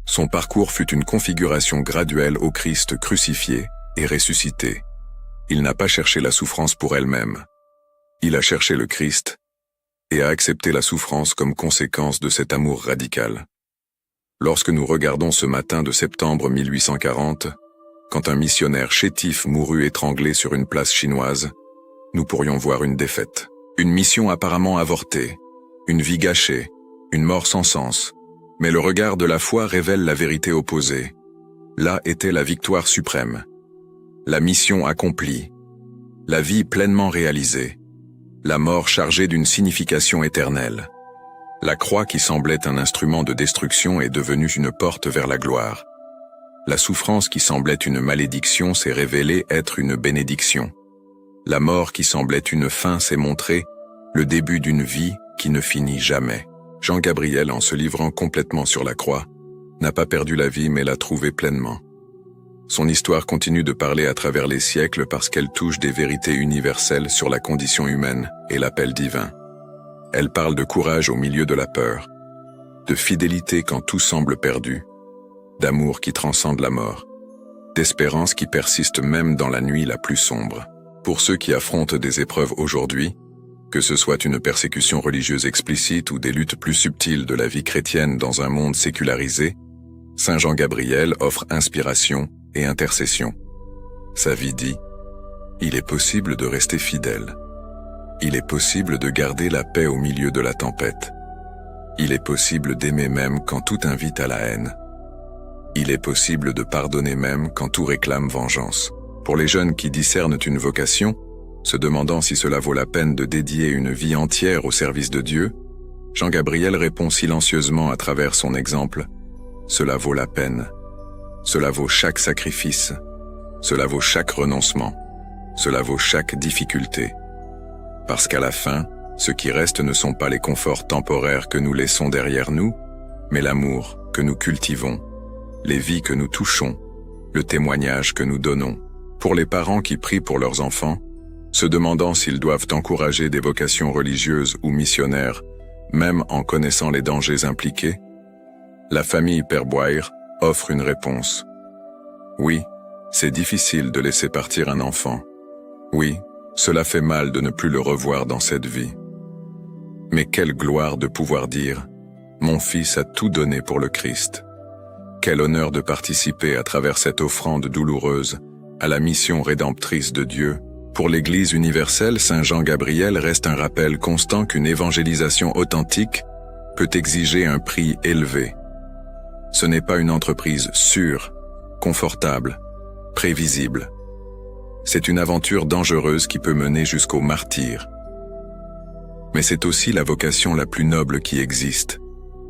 [SPEAKER 1] Son parcours fut une configuration graduelle au Christ crucifié et ressuscité. Il n'a pas cherché la souffrance pour elle-même. Il a cherché le Christ et a accepté la souffrance comme conséquence de cet amour radical. Lorsque nous regardons ce matin de septembre 1840, quand un missionnaire chétif mourut étranglé sur une place chinoise, nous pourrions voir une défaite. Une mission apparemment avortée, une vie gâchée, une mort sans sens. Mais le regard de la foi révèle la vérité opposée. Là était la victoire suprême, la mission accomplie, la vie pleinement réalisée, la mort chargée d'une signification éternelle. La croix qui semblait un instrument de destruction est devenue une porte vers la gloire. La souffrance qui semblait une malédiction s'est révélée être une bénédiction. La mort qui semblait une fin s'est montrée le début d'une vie qui ne finit jamais. Jean Gabriel, en se livrant complètement sur la croix, n'a pas perdu la vie mais l'a trouvée pleinement. Son histoire continue de parler à travers les siècles parce qu'elle touche des vérités universelles sur la condition humaine et l'appel divin. Elle parle de courage au milieu de la peur, de fidélité quand tout semble perdu, d'amour qui transcende la mort, d'espérance qui persiste même dans la nuit la plus sombre. Pour ceux qui affrontent des épreuves aujourd'hui, que ce soit une persécution religieuse explicite ou des luttes plus subtiles de la vie chrétienne dans un monde sécularisé, Saint Jean Gabriel offre inspiration et intercession. Sa vie dit « Il est possible de rester fidèle. Il est possible de garder la paix au milieu de la tempête. Il est possible d'aimer même quand tout invite à la haine. Il est possible de pardonner même quand tout réclame vengeance. » Pour les jeunes qui discernent une vocation, se demandant si cela vaut la peine de dédier une vie entière au service de Dieu, Jean Gabriel répond silencieusement à travers son exemple « Cela vaut la peine. Cela vaut chaque sacrifice. Cela vaut chaque renoncement. Cela vaut chaque difficulté. Parce qu'à la fin, ce qui reste ne sont pas les conforts temporaires que nous laissons derrière nous, mais l'amour que nous cultivons, les vies que nous touchons, le témoignage que nous donnons. Pour les parents qui prient pour leurs enfants, se demandant s'ils doivent encourager des vocations religieuses ou missionnaires, même en connaissant les dangers impliqués, la famille Perboire offre une réponse. Oui, c'est difficile de laisser partir un enfant. Oui, cela fait mal de ne plus le revoir dans cette vie. Mais quelle gloire de pouvoir dire « Mon fils a tout donné pour le Christ ». Quel honneur de participer à travers cette offrande douloureuse à la mission rédemptrice de Dieu. Pour l'Église universelle, Saint Jean Gabriel reste un rappel constant qu'une évangélisation authentique peut exiger un prix élevé. Ce n'est pas une entreprise sûre, confortable, prévisible. C'est une aventure dangereuse qui peut mener jusqu'au martyre. Mais c'est aussi la vocation la plus noble qui existe,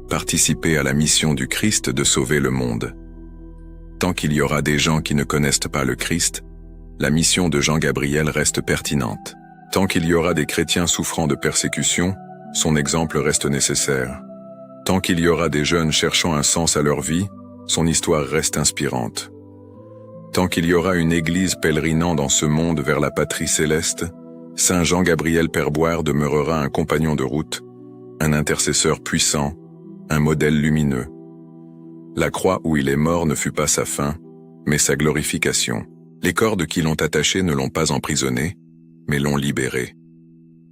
[SPEAKER 1] participer à la mission du Christ de sauver le monde. Tant qu'il y aura des gens qui ne connaissent pas le Christ, la mission de Jean Gabriel reste pertinente. Tant qu'il y aura des chrétiens souffrant de persécution, son exemple reste nécessaire. Tant qu'il y aura des jeunes cherchant un sens à leur vie, son histoire reste inspirante. Tant qu'il y aura une église pèlerinant dans ce monde vers la patrie céleste, Saint Jean Gabriel Perboire demeurera un compagnon de route, un intercesseur puissant, un modèle lumineux. La croix où il est mort ne fut pas sa fin, mais sa glorification. Les cordes qui l'ont attaché ne l'ont pas emprisonné, mais l'ont libéré.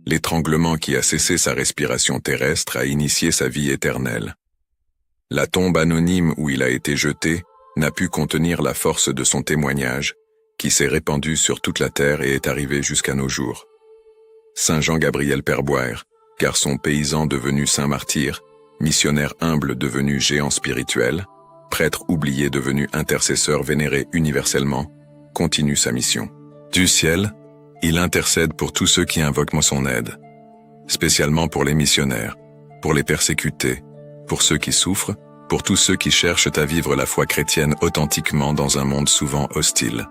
[SPEAKER 1] L'étranglement qui a cessé sa respiration terrestre a initié sa vie éternelle. La tombe anonyme où il a été jeté n'a pu contenir la force de son témoignage, qui s'est répandu sur toute la terre et est arrivé jusqu'à nos jours. Saint Jean Gabriel Perboire, garçon paysan devenu saint martyr, missionnaire humble devenu géant spirituel, prêtre oublié devenu intercesseur vénéré universellement, continue sa mission. Du ciel, il intercède pour tous ceux qui invoquent son aide, spécialement pour les missionnaires, pour les persécutés, pour ceux qui souffrent, pour tous ceux qui cherchent à vivre la foi chrétienne authentiquement dans un monde souvent hostile.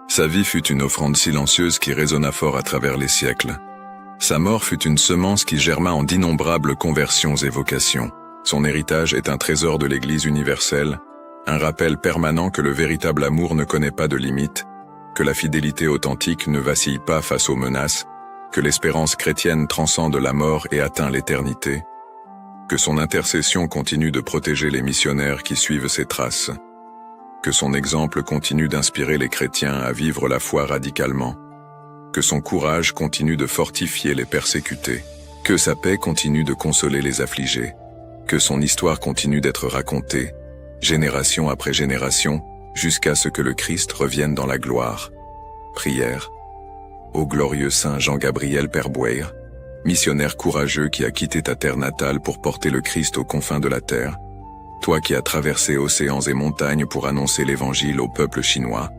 [SPEAKER 1] Sa vie fut une offrande silencieuse qui résonna fort à travers les siècles. Sa mort fut une semence qui germa en d'innombrables conversions et vocations. Son héritage est un trésor de l'Église universelle, un rappel permanent que le véritable amour ne connaît pas de limites, que la fidélité authentique ne vacille pas face aux menaces, que l'espérance chrétienne transcende la mort et atteint l'éternité, que son intercession continue de protéger les missionnaires qui suivent ses traces, que son exemple continue d'inspirer les chrétiens à vivre la foi radicalement, que son courage continue de fortifier les persécutés, que sa paix continue de consoler les affligés, que son histoire continue d'être racontée, génération après génération, jusqu'à ce que le Christ revienne dans la gloire. Prière. Ô glorieux Saint Jean Gabriel Perboire, missionnaire courageux qui a quitté ta terre natale pour porter le Christ aux confins de la terre, toi qui as traversé océans et montagnes pour annoncer l'Évangile au peuple chinois,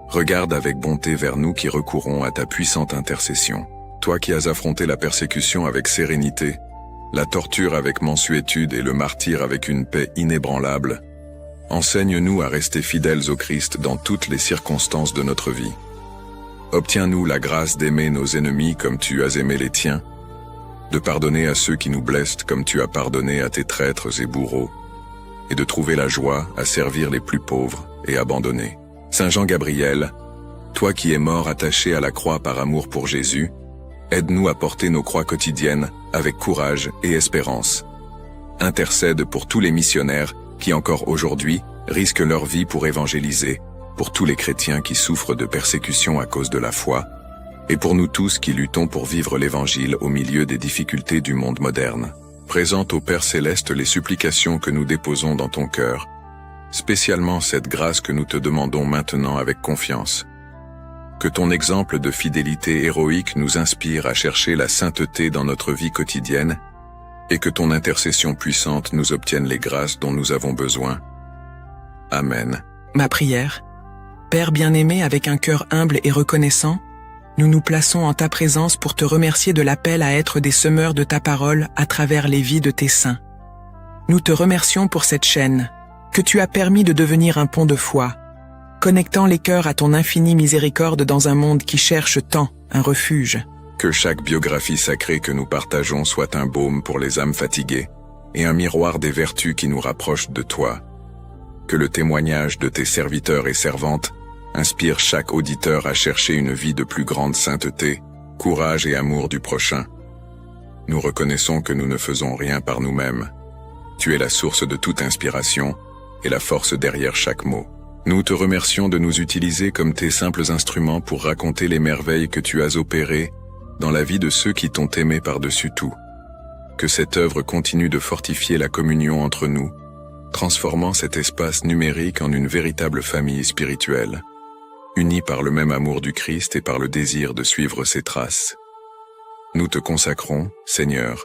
[SPEAKER 1] regarde avec bonté vers nous qui recourons à ta puissante intercession. Toi qui as affronté la persécution avec sérénité, la torture avec mansuétude et le martyre avec une paix inébranlable, enseigne-nous à rester fidèles au Christ dans toutes les circonstances de notre vie. Obtiens-nous la grâce d'aimer nos ennemis comme tu as aimé les tiens, de pardonner à ceux qui nous blessent comme tu as pardonné à tes traîtres et bourreaux, et de trouver la joie à servir les plus pauvres et abandonnés. Saint Jean Gabriel, toi qui es mort attaché à la croix par amour pour Jésus, aide-nous à porter nos croix quotidiennes avec courage et espérance. Intercède pour tous les missionnaires qui encore aujourd'hui risquent leur vie pour évangéliser, pour tous les chrétiens qui souffrent de persécution à cause de la foi, et pour nous tous qui luttons pour vivre l'Évangile au milieu des difficultés du monde moderne. Présente au Père Céleste les supplications que nous déposons dans ton cœur, spécialement cette grâce que nous te demandons maintenant avec confiance. Que ton exemple de fidélité héroïque nous inspire à chercher la sainteté dans notre vie quotidienne, et que ton intercession puissante nous obtienne les grâces dont nous avons besoin. Amen.
[SPEAKER 2] Ma prière. Père bien-aimé, avec un cœur humble et reconnaissant, nous nous plaçons en ta présence pour te remercier de l'appel à être des semeurs de ta parole à travers les vies de tes saints. Nous te remercions pour cette chaîne, que tu as permis de devenir un pont de foi, connectant les cœurs à ton infinie miséricorde dans un monde qui cherche tant un refuge.
[SPEAKER 1] Que chaque biographie sacrée que nous partageons soit un baume pour les âmes fatiguées et un miroir des vertus qui nous rapprochent de toi. Que le témoignage de tes serviteurs et servantes inspire chaque auditeur à chercher une vie de plus grande sainteté, courage et amour du prochain. Nous reconnaissons que nous ne faisons rien par nous-mêmes. Tu es la source de toute inspiration et la force derrière chaque mot. Nous te remercions de nous utiliser comme tes simples instruments pour raconter les merveilles que tu as opérées dans la vie de ceux qui t'ont aimé par-dessus tout. Que cette œuvre continue de fortifier la communion entre nous, transformant cet espace numérique en une véritable famille spirituelle, unie par le même amour du Christ et par le désir de suivre ses traces. Nous te consacrons, Seigneur,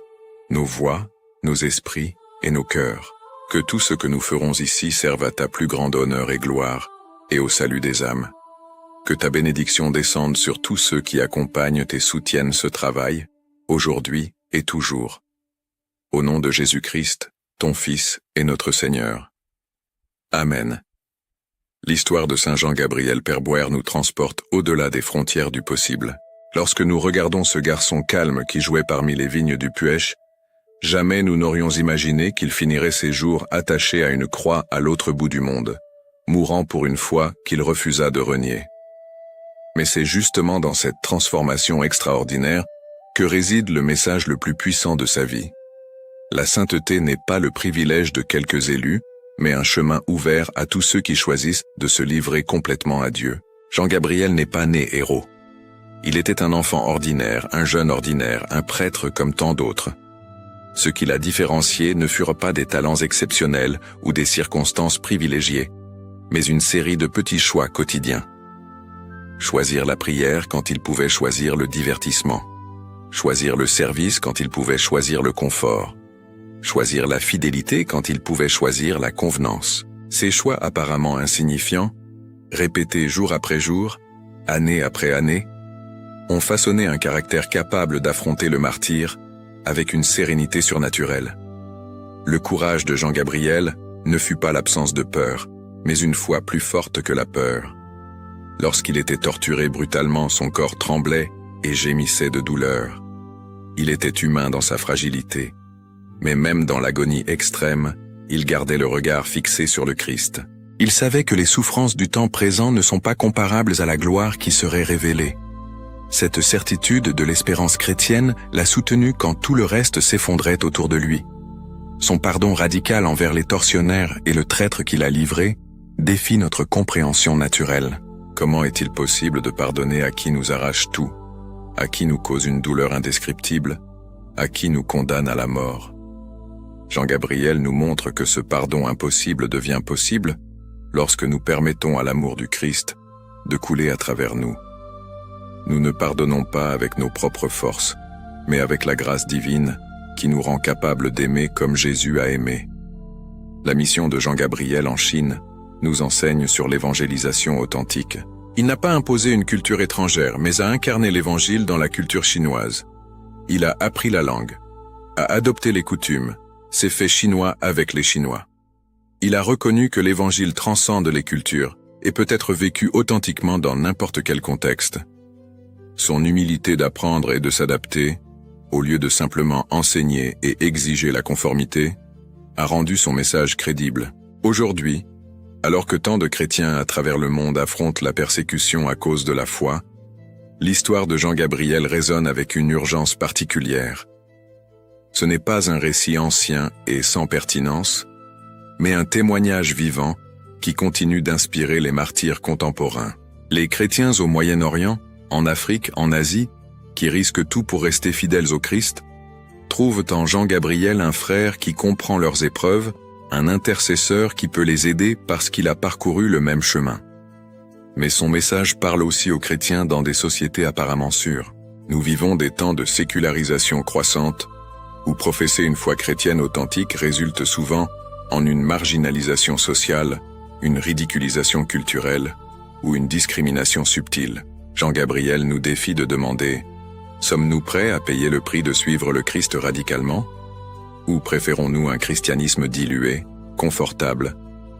[SPEAKER 1] nos voix, nos esprits et nos cœurs. Que tout ce que nous ferons ici serve à ta plus grande honneur et gloire, et au salut des âmes. Que ta bénédiction descende sur tous ceux qui accompagnent et soutiennent ce travail, aujourd'hui et toujours. Au nom de Jésus-Christ, ton Fils et notre Seigneur. Amen. L'histoire de Saint Jean-Gabriel Perbouer nous transporte au-delà des frontières du possible. Lorsque nous regardons ce garçon calme qui jouait parmi les vignes du Puech, jamais nous n'aurions imaginé qu'il finirait ses jours attaché à une croix à l'autre bout du monde, mourant pour une foi qu'il refusa de renier. Mais c'est justement dans cette transformation extraordinaire que réside le message le plus puissant de sa vie. La sainteté n'est pas le privilège de quelques élus, mais un chemin ouvert à tous ceux qui choisissent de se livrer complètement à Dieu. Jean-Gabriel n'est pas né héros. Il était un enfant ordinaire, un jeune ordinaire, un prêtre comme tant d'autres. Ce qui l'a différencié ne furent pas des talents exceptionnels ou des circonstances privilégiées, mais une série de petits choix quotidiens. Choisir la prière quand il pouvait choisir le divertissement. Choisir le service quand il pouvait choisir le confort. Choisir la fidélité quand il pouvait choisir la convenance. Ces choix apparemment insignifiants, répétés jour après jour, année après année, ont façonné un caractère capable d'affronter le martyre avec une sérénité surnaturelle. Le courage de Jean-Gabriel ne fut pas l'absence de peur, mais une foi plus forte que la peur. Lorsqu'il était torturé brutalement, son corps tremblait et gémissait de douleur. Il était humain dans sa fragilité, mais même dans l'agonie extrême, il gardait le regard fixé sur le Christ. Il savait que les souffrances du temps présent ne sont pas comparables à la gloire qui serait révélée. Cette certitude de l'espérance chrétienne l'a soutenu quand tout le reste s'effondrait autour de lui. Son pardon radical envers les tortionnaires et le traître qu'il a livré défie notre compréhension naturelle. Comment est-il possible de pardonner à qui nous arrache tout, à qui nous cause une douleur indescriptible, à qui nous condamne à la mort? Jean-Gabriel nous montre que ce pardon impossible devient possible lorsque nous permettons à l'amour du Christ de couler à travers nous. Nous ne pardonnons pas avec nos propres forces, mais avec la grâce divine qui nous rend capables d'aimer comme Jésus a aimé. La mission de Jean-Gabriel en Chine nous enseigne sur l'évangélisation authentique. Il n'a pas imposé une culture étrangère, mais a incarné l'évangile dans la culture chinoise. Il a appris la langue, a adopté les coutumes, s'est fait chinois avec les Chinois. Il a reconnu que l'évangile transcende les cultures et peut être vécu authentiquement dans n'importe quel contexte. Son humilité d'apprendre et de s'adapter, au lieu de simplement enseigner et exiger la conformité, a rendu son message crédible. Aujourd'hui, alors que tant de chrétiens à travers le monde affrontent la persécution à cause de la foi, l'histoire de Jean-Gabriel résonne avec une urgence particulière. Ce n'est pas un récit ancien et sans pertinence, mais un témoignage vivant qui continue d'inspirer les martyrs contemporains. Les chrétiens au Moyen-Orient, en Afrique, en Asie, qui risquent tout pour rester fidèles au Christ, trouvent en Jean-Gabriel un frère qui comprend leurs épreuves, un intercesseur qui peut les aider parce qu'il a parcouru le même chemin. Mais son message parle aussi aux chrétiens dans des sociétés apparemment sûres. Nous vivons des temps de sécularisation croissante, où professer une foi chrétienne authentique résulte souvent en une marginalisation sociale, une ridiculisation culturelle ou une discrimination subtile. Jean-Gabriel nous défie de demander « Sommes-nous prêts à payer le prix de suivre le Christ radicalement ? Ou préférons-nous un christianisme dilué, confortable,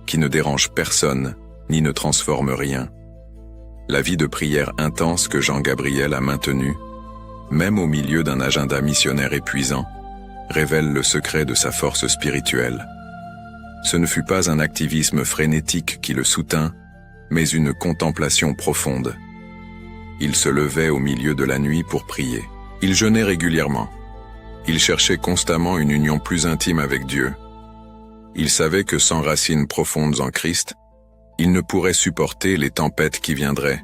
[SPEAKER 1] qui ne dérange personne, ni ne transforme rien ?» La vie de prière intense que Jean-Gabriel a maintenue même au milieu d'un agenda missionnaire épuisant, révèle le secret de sa force spirituelle. Ce ne fut pas un activisme frénétique qui le soutint, mais une contemplation profonde. Il se levait au milieu de la nuit pour prier. Il jeûnait régulièrement. Il cherchait constamment une union plus intime avec Dieu. Il savait que sans racines profondes en Christ, il ne pourrait supporter les tempêtes qui viendraient.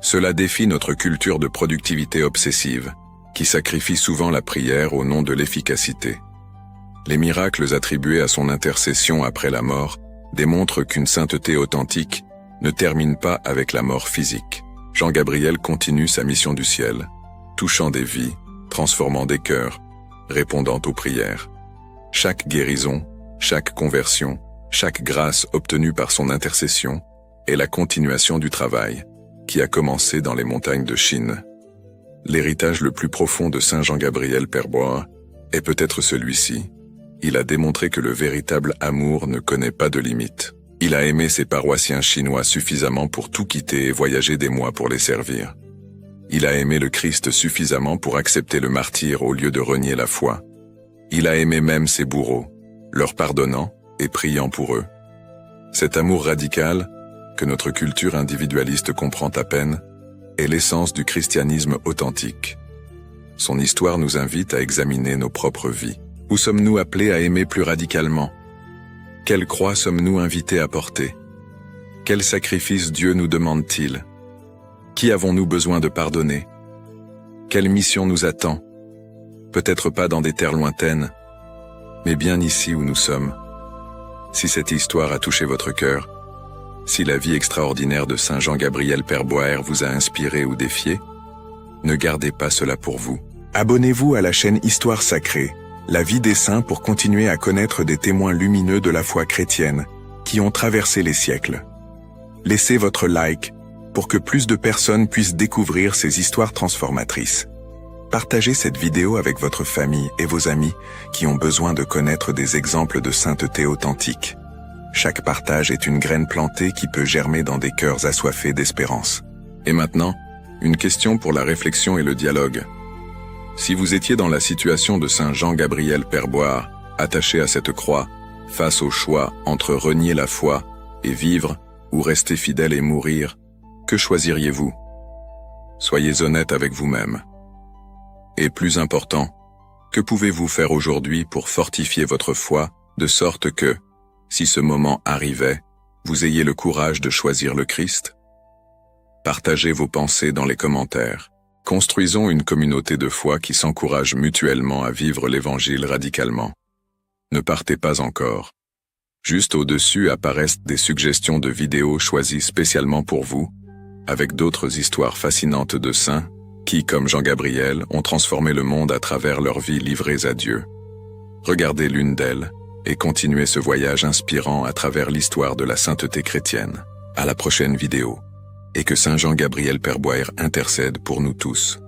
[SPEAKER 1] Cela défie notre culture de productivité obsessive, qui sacrifie souvent la prière au nom de l'efficacité. Les miracles attribués à son intercession après la mort démontrent qu'une sainteté authentique ne termine pas avec la mort physique. Jean Gabriel continue sa mission du ciel, touchant des vies, transformant des cœurs, répondant aux prières. Chaque guérison, chaque conversion, chaque grâce obtenue par son intercession est la continuation du travail qui a commencé dans les montagnes de Chine. L'héritage le plus profond de Saint Jean Gabriel Perbois est peut-être celui-ci. Il a démontré que le véritable amour ne connaît pas de limites. Il a aimé ses paroissiens chinois suffisamment pour tout quitter et voyager des mois pour les servir. Il a aimé le Christ suffisamment pour accepter le martyre au lieu de renier la foi. Il a aimé même ses bourreaux, leur pardonnant et priant pour eux. Cet amour radical, que notre culture individualiste comprend à peine, est l'essence du christianisme authentique. Son histoire nous invite à examiner nos propres vies. Où sommes-nous appelés à aimer plus radicalement? Quelle croix sommes-nous invités à porter? Quel sacrifice Dieu nous demande-t-il? Qui avons-nous besoin de pardonner? Quelle mission nous attend? Peut-être pas dans des terres lointaines, mais bien ici où nous sommes. Si cette histoire a touché votre cœur, si la vie extraordinaire de Saint Jean Gabriel Perbois vous a inspiré ou défié, ne gardez pas cela pour vous. Abonnez-vous à la chaîne Histoire Sacrée, la vie des saints, pour continuer à connaître des témoins lumineux de la foi chrétienne qui ont traversé les siècles. Laissez votre like pour que plus de personnes puissent découvrir ces histoires transformatrices. Partagez cette vidéo avec votre famille et vos amis qui ont besoin de connaître des exemples de sainteté authentique. Chaque partage est une graine plantée qui peut germer dans des cœurs assoiffés d'espérance. Et maintenant, une question pour la réflexion et le dialogue. Si vous étiez dans la situation de Saint Jean Gabriel Perbois, attaché à cette croix, face au choix entre renier la foi et vivre, ou rester fidèle et mourir, que choisiriez-vous? Soyez honnête avec vous-même. Et plus important, que pouvez-vous faire aujourd'hui pour fortifier votre foi, de sorte que, si ce moment arrivait, vous ayez le courage de choisir le Christ? Partagez vos pensées dans les commentaires. Construisons une communauté de foi qui s'encourage mutuellement à vivre l'Évangile radicalement. Ne partez pas encore. Juste au-dessus apparaissent des suggestions de vidéos choisies spécialement pour vous, avec d'autres histoires fascinantes de saints, qui, comme Jean Gabriel, ont transformé le monde à travers leur vie livrées à Dieu. Regardez l'une d'elles, et continuez ce voyage inspirant à travers l'histoire de la sainteté chrétienne. À la prochaine vidéo. Et que Saint Jean Gabriel Perbois intercède pour nous tous.